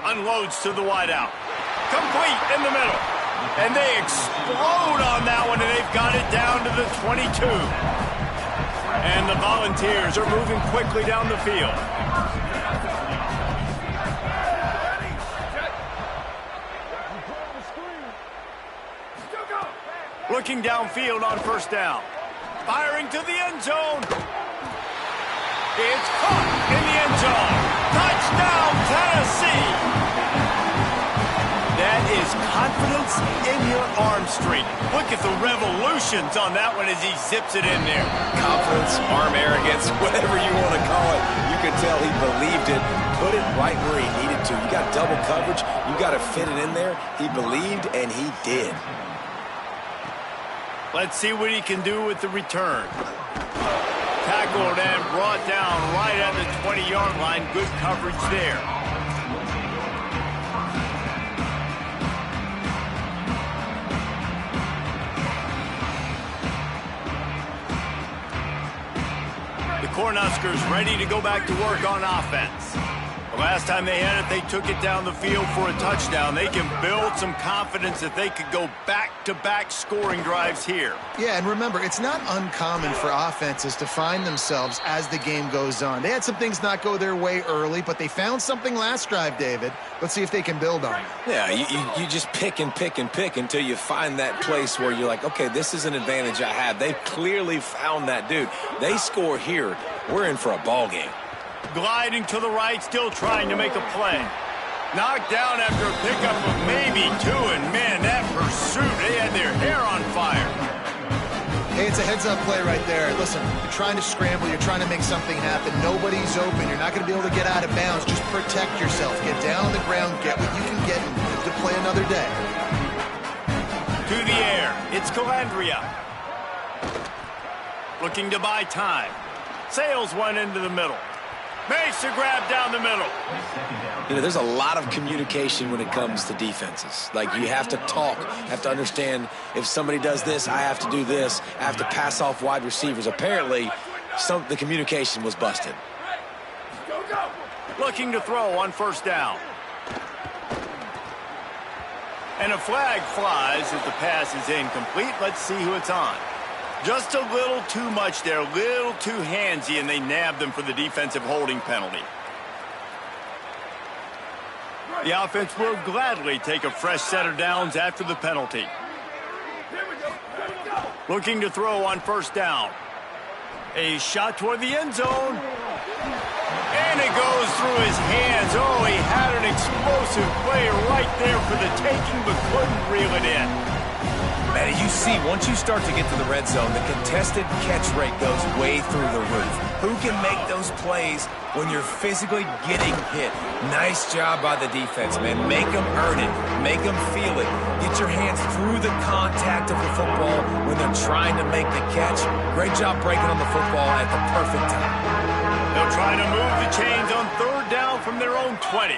A: Unloads to the wideout. Complete in the middle. And they explode on that one, and they've got it down to the 22. And the Volunteers are moving quickly down the field. Looking downfield on first down. Firing to the end zone. It's caught in the end zone. Touchdown, Tennessee. That is confidence in your arm strength. Look at the revolutions on that one as he zips it in there.
E: Confidence, arm arrogance, whatever you want to call it. You can tell he believed it, put it right where he needed to. You got double coverage. You got to fit it in there. He believed, and he did.
A: Let's see what he can do with the return. Tackled and brought down right at the 20-yard line. Good coverage there. The Cornhuskers ready to go back to work on offense. The last time they had it, they took it down the field for a touchdown. They can build some confidence that they could go back-to-back scoring drives here.
C: Yeah, and remember, it's not uncommon for offenses to find themselves as the game goes on. They had some things not go their way early, but they found something last drive, David. Let's see if they can build on it.
E: Yeah, you just pick and pick and pick until you find that place where you're like, okay, this is an advantage I have. They clearly found that dude. They score here. We're in for a ball game.
A: Gliding to the right, still trying to make a play. Knocked down after a pickup of maybe 2, and man, that pursuit, they had their hair on fire.
C: Hey, it's a heads-up play right there. Listen, you're trying to scramble, you're trying to make something happen. Nobody's open. You're not going to be able to get out of bounds. Just protect yourself. Get down on the ground, get what you can get, and live to play another day.
A: To the air, it's Calandria. Looking to buy time. Sails one into the middle. Makes the grab down the middle.
E: You know, there's a lot of communication when it comes to defenses. Like, you have to talk, have to understand if somebody does this, I have to do this. I have to pass off wide receivers. Apparently, the communication was busted.
A: Looking to throw on first down. And a flag flies as the pass is incomplete. Let's see who it's on. Just a little too much there, a little too handsy, and they nabbed them for the defensive holding penalty. The offense will gladly take a fresh set of downs after the penalty. Looking to throw on first down. A shot toward the end zone. And it goes through his hands. Oh, he had an explosive play right there for the taking, but couldn't reel it in.
D: Man, you see, once you start to get to the red zone, the contested catch rate goes way through the roof. Who can make those plays when you're physically getting hit? Nice job by the defense, man. Make them earn it. Make them feel it. Get your hands through the contact of the football when they're trying to make the catch. Great job breaking on the football at the perfect time.
A: They'll try to move the chains on third down from their own 20.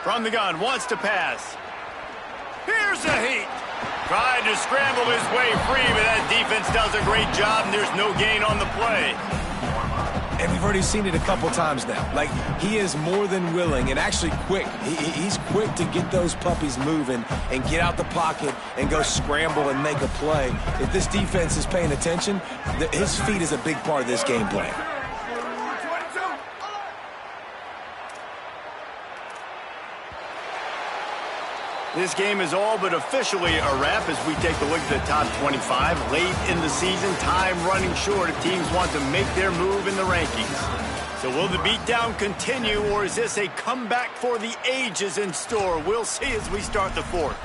A: From the gun, wants to pass. Here's a heat. Tried to scramble his way free, but that defense does a great job, and there's no gain on the play.
E: And we've already seen it a couple times now. Like, he is more than willing and actually quick. He's quick to get those puppies moving and get out the pocket and go scramble and make a play. If this defense is paying attention, his feet is a big part of this game plan.
A: This game is all but officially a wrap as we take a look at the top 25. Late in the season, time running short if teams want to make their move in the rankings. So will the beatdown continue, or is this a comeback for the ages in store? We'll see as we start the fourth.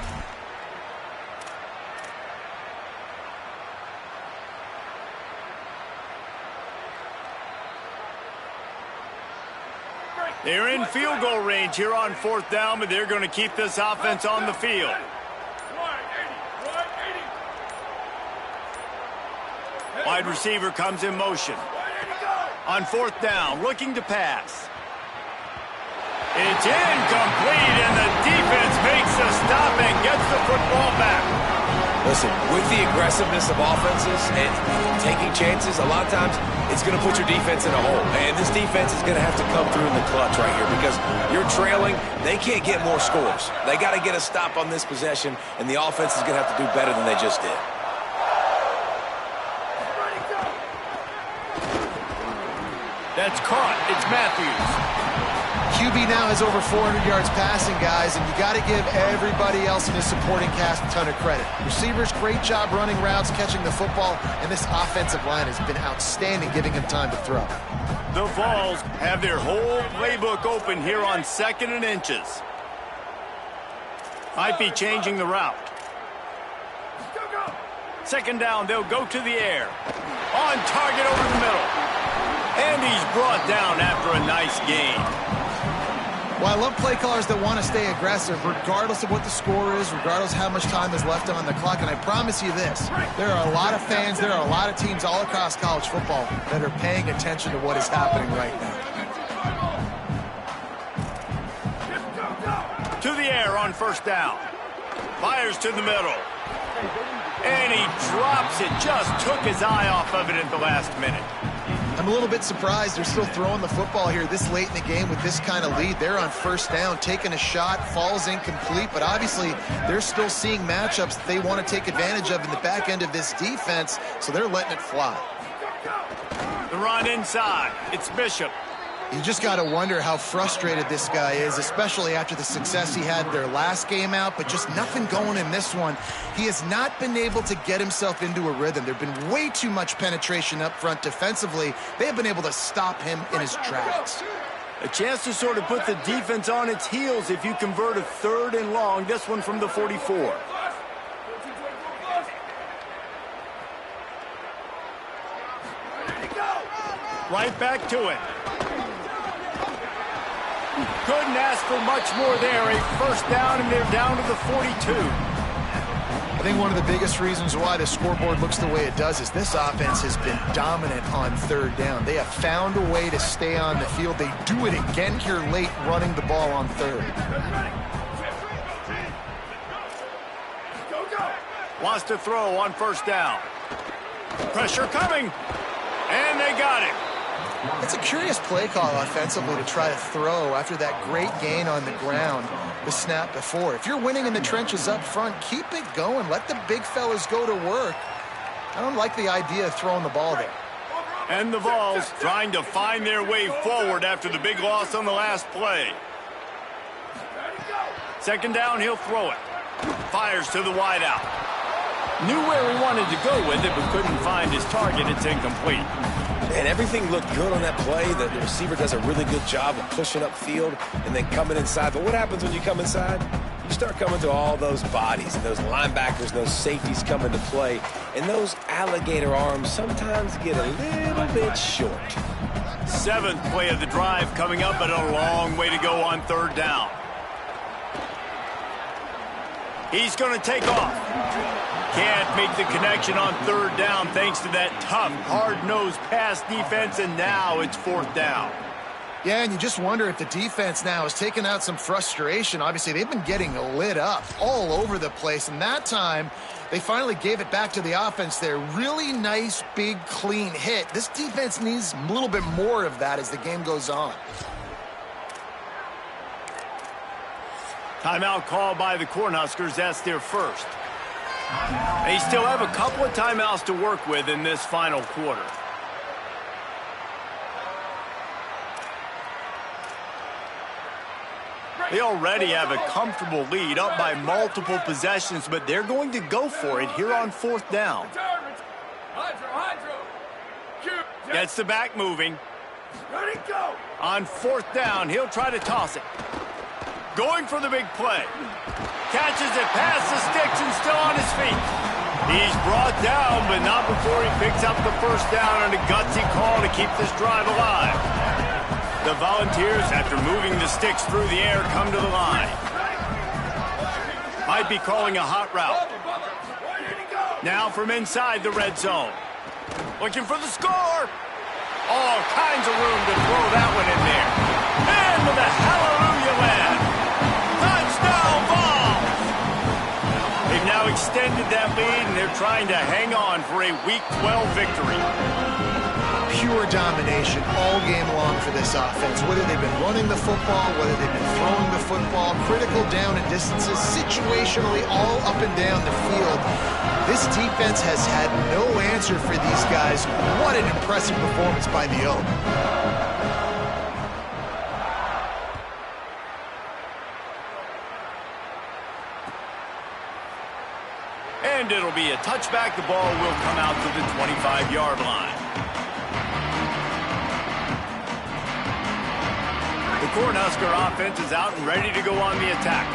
A: They're in field goal range here on fourth down, but they're going to keep this offense on the field. Wide receiver comes in motion. On fourth down, looking to pass. It's incomplete, and the defense makes a stop and gets the football back.
E: Listen, with the aggressiveness of offenses and taking chances, a lot of times it's going to put your defense in a hole. And this defense is going to have to come through in the clutch right here because you're trailing. They can't get more scores. They got to get a stop on this possession, and the offense is going to have to do better than they just did.
A: That's caught. It's Matthews.
C: QB now has over 400 yards passing, guys, and you got to give everybody else in his supporting cast a ton of credit. Receivers, great job running routes, catching the football, and this offensive line has been outstanding, giving him time to throw.
A: The Vols have their whole playbook open here on 2nd and inches. Might be changing the route. Second down, they'll go to the air. On target over the middle. And he's brought down after a nice gain.
C: Well, I love play callers that want to stay aggressive, regardless of what the score is, regardless of how much time is left on the clock. And I promise you this, there are a lot of fans, there are a lot of teams all across college football that are paying attention to what is happening right now.
A: To the air on first down. Fires to the middle. And he drops it. Just took his eye off of it at the last minute.
C: I'm a little bit surprised they're still throwing the football here this late in the game with this kind of lead. They're on first down, taking a shot, falls incomplete, but obviously they're still seeing matchups that they want to take advantage of in the back end of this defense, so they're letting it fly.
A: The run inside. It's Bishop.
C: You just got to wonder how frustrated this guy is, especially after the success he had their last game out, but just nothing going in this one. He has not been able to get himself into a rhythm. There have been way too much penetration up front defensively. They have been able to stop him in his tracks.
A: A chance to sort of put the defense on its heels if you convert a 3rd and long. This one from the 44. Right back to it. Couldn't ask for much more there. A first down, and they're down to the 42.
C: think one of the biggest reasons why the scoreboard looks the way it does is this offense has been dominant on third down. They have found a way to stay on the field. They do it again here late, running the ball on third.
A: Wants to throw on first down. Pressure coming, and they got it.
C: It's a curious play call offensively to try to throw after that great gain on the ground the snap before. If you're winning in the trenches up front, keep it going. Let the big fellas go to work. I don't like the idea of throwing the ball there.
A: And the Vols trying to find their way forward after the big loss on the last play. Second down, he'll throw it. Fires to the wideout. Knew where he wanted to go with it, but couldn't find his target. It's incomplete.
E: And everything looked good on that play. The receiver does a really good job of pushing upfield and then coming inside. But what happens when you come inside? You start coming to all those bodies and those linebackers, those safeties come into play. And those alligator arms sometimes get a little bit short.
A: Seventh play of the drive coming up, but a long way to go on third down. He's going to take off. Can't make the connection on third down thanks to that tough, hard-nosed pass defense, and now it's fourth down.
C: Yeah, and you just wonder if the defense now has taken out some frustration. Obviously, they've been getting lit up all over the place, and that time they finally gave it back to the offense there. Really nice, big, clean hit. This defense needs a little bit more of that as the game goes on.
A: Timeout called by the Cornhuskers. That's their first. They still have a couple of timeouts to work with in this final quarter. They already have a comfortable lead, up by multiple possessions, but they're going to go for it here on fourth down. Gets the back moving. On fourth down, he'll try to toss it. Going for the big play. Catches it past the sticks and still on his feet. He's brought down, but not before he picks up the first down on a gutsy call to keep this drive alive. The Volunteers, after moving the sticks through the air, come to the line. Might be calling a hot route. Now from inside the red zone. Looking for the score. All kinds of room to throw that one in there. And with a hallelujah land. Touchdown Vols! They've now extended that lead, and they're trying to hang on for a Week 12 victory.
C: Pure domination all game long for this offense. Whether they've been running the football, whether they've been throwing the football, critical down and distances, situationally all up and down the field. This defense has had no answer for these guys. What an impressive performance by the Oak.
A: And it'll be a touchback. The ball will come out to the 25-yard line. The Cornhusker offense is out and ready to go on the attack.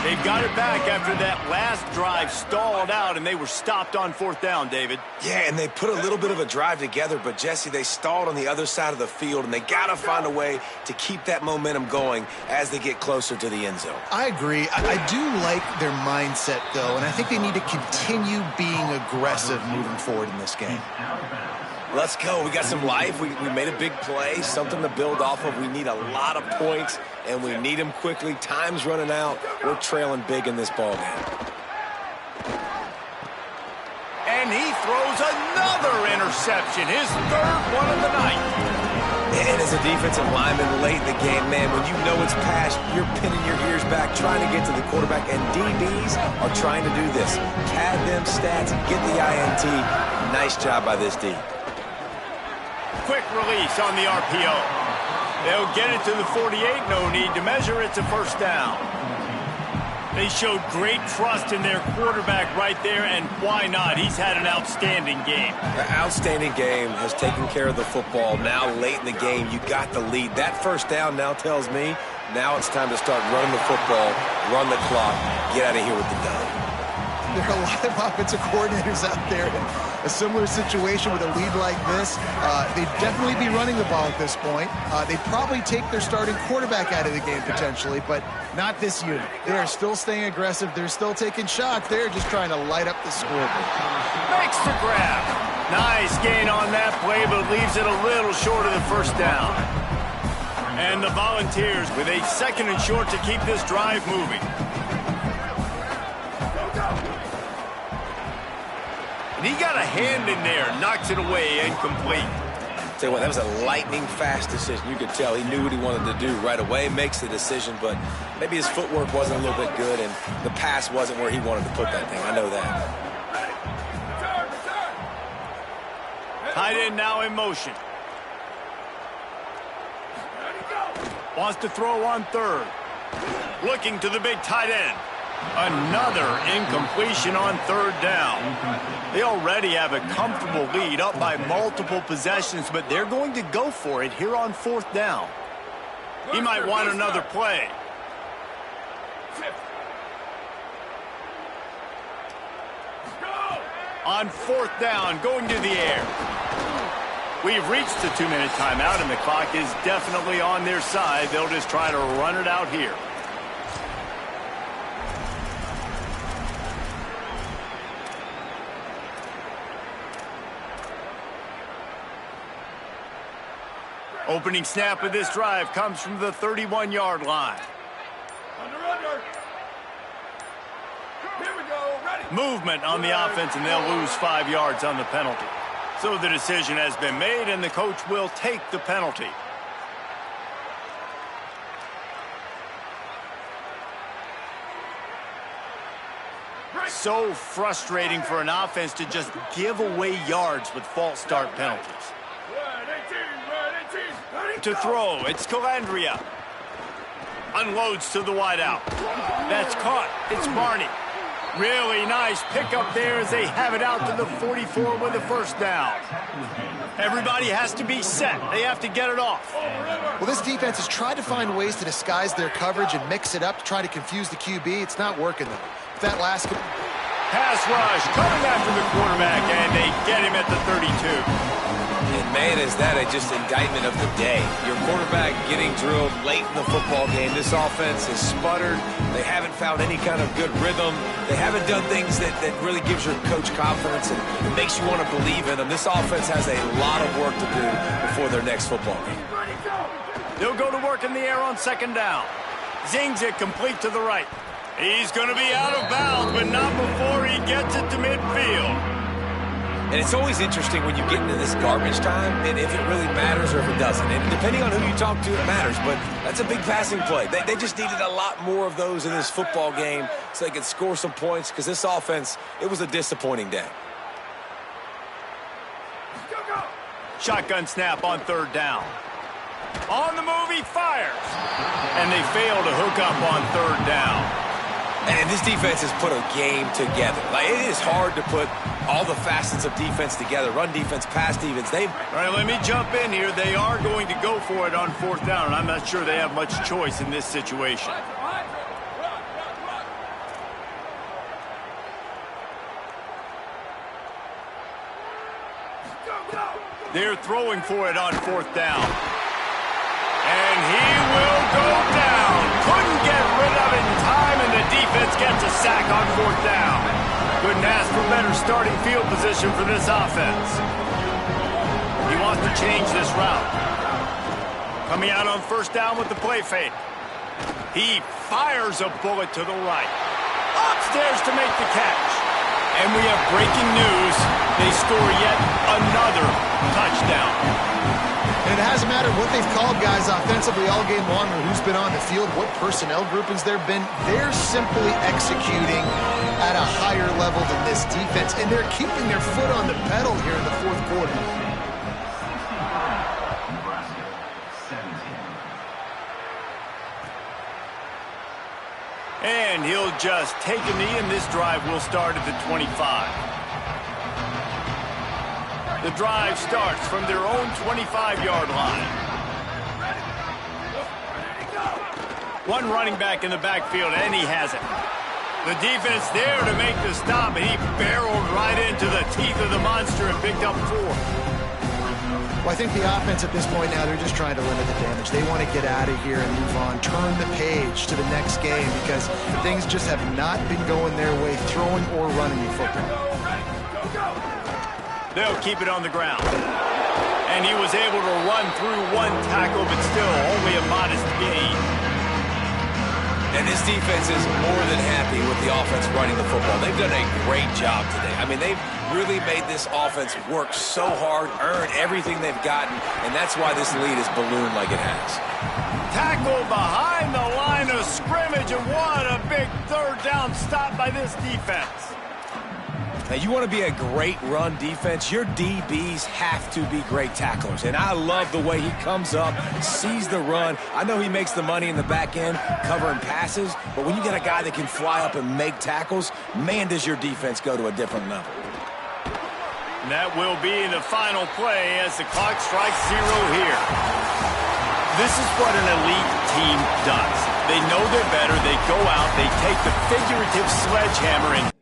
A: They've got it back after that last drive stalled out, and they were stopped on fourth down, David.
E: Yeah, and they put a little bit of a drive together, but, Jesse, they stalled on the other side of the field, and they got to find a way to keep that momentum going as they get closer to the end zone.
C: I agree. I do like their mindset, though, and I think they need to continue being aggressive moving forward in this game.
E: Let's go. We got some life. We made a big play, something to build off of. We need a lot of points, and we need them quickly. Time's running out. We're trailing big in this ball game.
A: And he throws another interception, his third one of the night.
E: And as a defensive lineman late in the game, man, when you know it's past, you're pinning your ears back, trying to get to the quarterback, and DBs are trying to do this. Pad them stats, get the INT. Nice job by this D.
A: Quick release on the RPO. They'll get it to the 48. No need to measure. It's a first down. They showed great trust in their quarterback right there, and why not? He's had an outstanding game.
E: The outstanding game has taken care of the football. Now, late in the game, you got the lead. That first down now tells me now it's time to start running the football, run the clock, get out of here with the dub.
C: there are a lot of offensive coordinators out there in a similar situation with a lead like this. They'd definitely be running the ball at this point. They'd probably take their starting quarterback out of the game potentially, but not this unit. They are still staying aggressive. They're still taking shots. They're just trying to light up the scoreboard.
A: Makes the grab. Nice gain on that play, but leaves it a little short of the first down. And the Volunteers with a 2nd and short to keep this drive moving. And he got a hand in there, knocks it away, incomplete.
E: Tell you what, that was a lightning-fast decision. You could tell he knew what he wanted to do right away, makes the decision, but maybe his footwork wasn't a little bit good, and the pass wasn't where he wanted to put that thing. I know that.
A: Tight end now in motion. Wants to throw on 3rd. Looking to the big tight end. Another incompletion on 3rd down. They already have a comfortable lead up by multiple possessions, but they're going to go for it here on 4th down. He might want another play. On 4th down, going to the air. We've reached the 2-minute timeout, and the clock is definitely on their side. They'll just try to run it out here. Opening snap of this drive comes from the 31-yard line.
D: Under. Here we go. Ready.
A: Movement on the offense, and they'll lose 5 yards on the penalty. So the decision has been made, and the coach will take the penalty. So frustrating for an offense to just give away yards with false start penalties. To throw, it's Calandria. Unloads to the wideout. That's caught. It's Barney. Really nice pickup there as they have it out to the 44 with the 1st down. Everybody has to be set. They have to get it off.
C: Well, this defense has tried to find ways to disguise their coverage and mix it up to try to confuse the QB. It's not working, though. That last
A: pass rush coming after the quarterback, and they get him at the 32.
E: And man, is that just indictment of the day. Your quarterback getting drilled late in the football game. This offense has sputtered. They haven't found any kind of good rhythm. They haven't done things that really gives your coach confidence and makes you want to believe in them. This offense has a lot of work to do before their next football game.
A: They'll go to work in the air on 2nd down. Zings it complete to the right. He's going to be out of bounds, but not before he gets it to midfield.
E: And it's always interesting when you get into this garbage time and if it really matters or if it doesn't. And depending on who you talk to, it matters. But that's a big passing play. They just needed a lot more of those in this football game so they could score some points because this offense, it was a disappointing day.
A: Shotgun snap on 3rd down. On the move, he fires. And they fail to hook up on 3rd down.
E: And this defense has put a game together. Like, it is hard to put all the facets of defense together. Run defense, pass defense. All
A: right, let me jump in here. They are going to go for it on 4th down, and I'm not sure they have much choice in this situation. They're throwing for it on 4th down. And he will go down. Couldn't get rid of it in time, and the defense gets a sack on 4th down. Couldn't ask for better starting field position for this offense. He wants to change this route. Coming out on 1st down with the play fake. He fires a bullet to the right. Upstairs to make the catch. And we have breaking news. They score yet another touchdown.
C: And it hasn't mattered what they've called guys offensively all game long or who's been on the field, what personnel groupings there have been. They're simply executing at a higher level than this defense, and they're keeping their foot on the pedal here in the 4th quarter.
G: Nebraska, 17.
A: And he'll just take a knee, and this drive will start at the 25. The drive starts from their own 25-yard line. One running back in the backfield, and he has it. The defense there to make the stop, and he barreled right into the teeth of the monster and picked up 4.
C: Well, I think the offense at this point now, they're just trying to limit the damage. They want to get out of here and move on, turn the page to the next game because things just have not been going their way, throwing or running the football.
A: They'll keep it on the ground. And he was able to run through 1 tackle, but still only a modest gain.
D: And this defense is more than happy with the offense running the football. They've done a great job today. I mean, they've really made this offense work so hard, earn everything they've gotten, and that's why this lead is ballooned like it has.
A: Tackle behind the line of scrimmage, and what a big third down stop by this defense.
D: Now, you want to be a great run defense, your DBs have to be great tacklers. And I love the way he comes up, sees the run. I know he makes the money in the back end covering passes, but when you get a guy that can fly up and make tackles, man, does your defense go to a different level.
A: And that will be the final play as the clock strikes 0 here. This is what an elite team does. They know they're better. They go out, they take the figurative sledgehammer and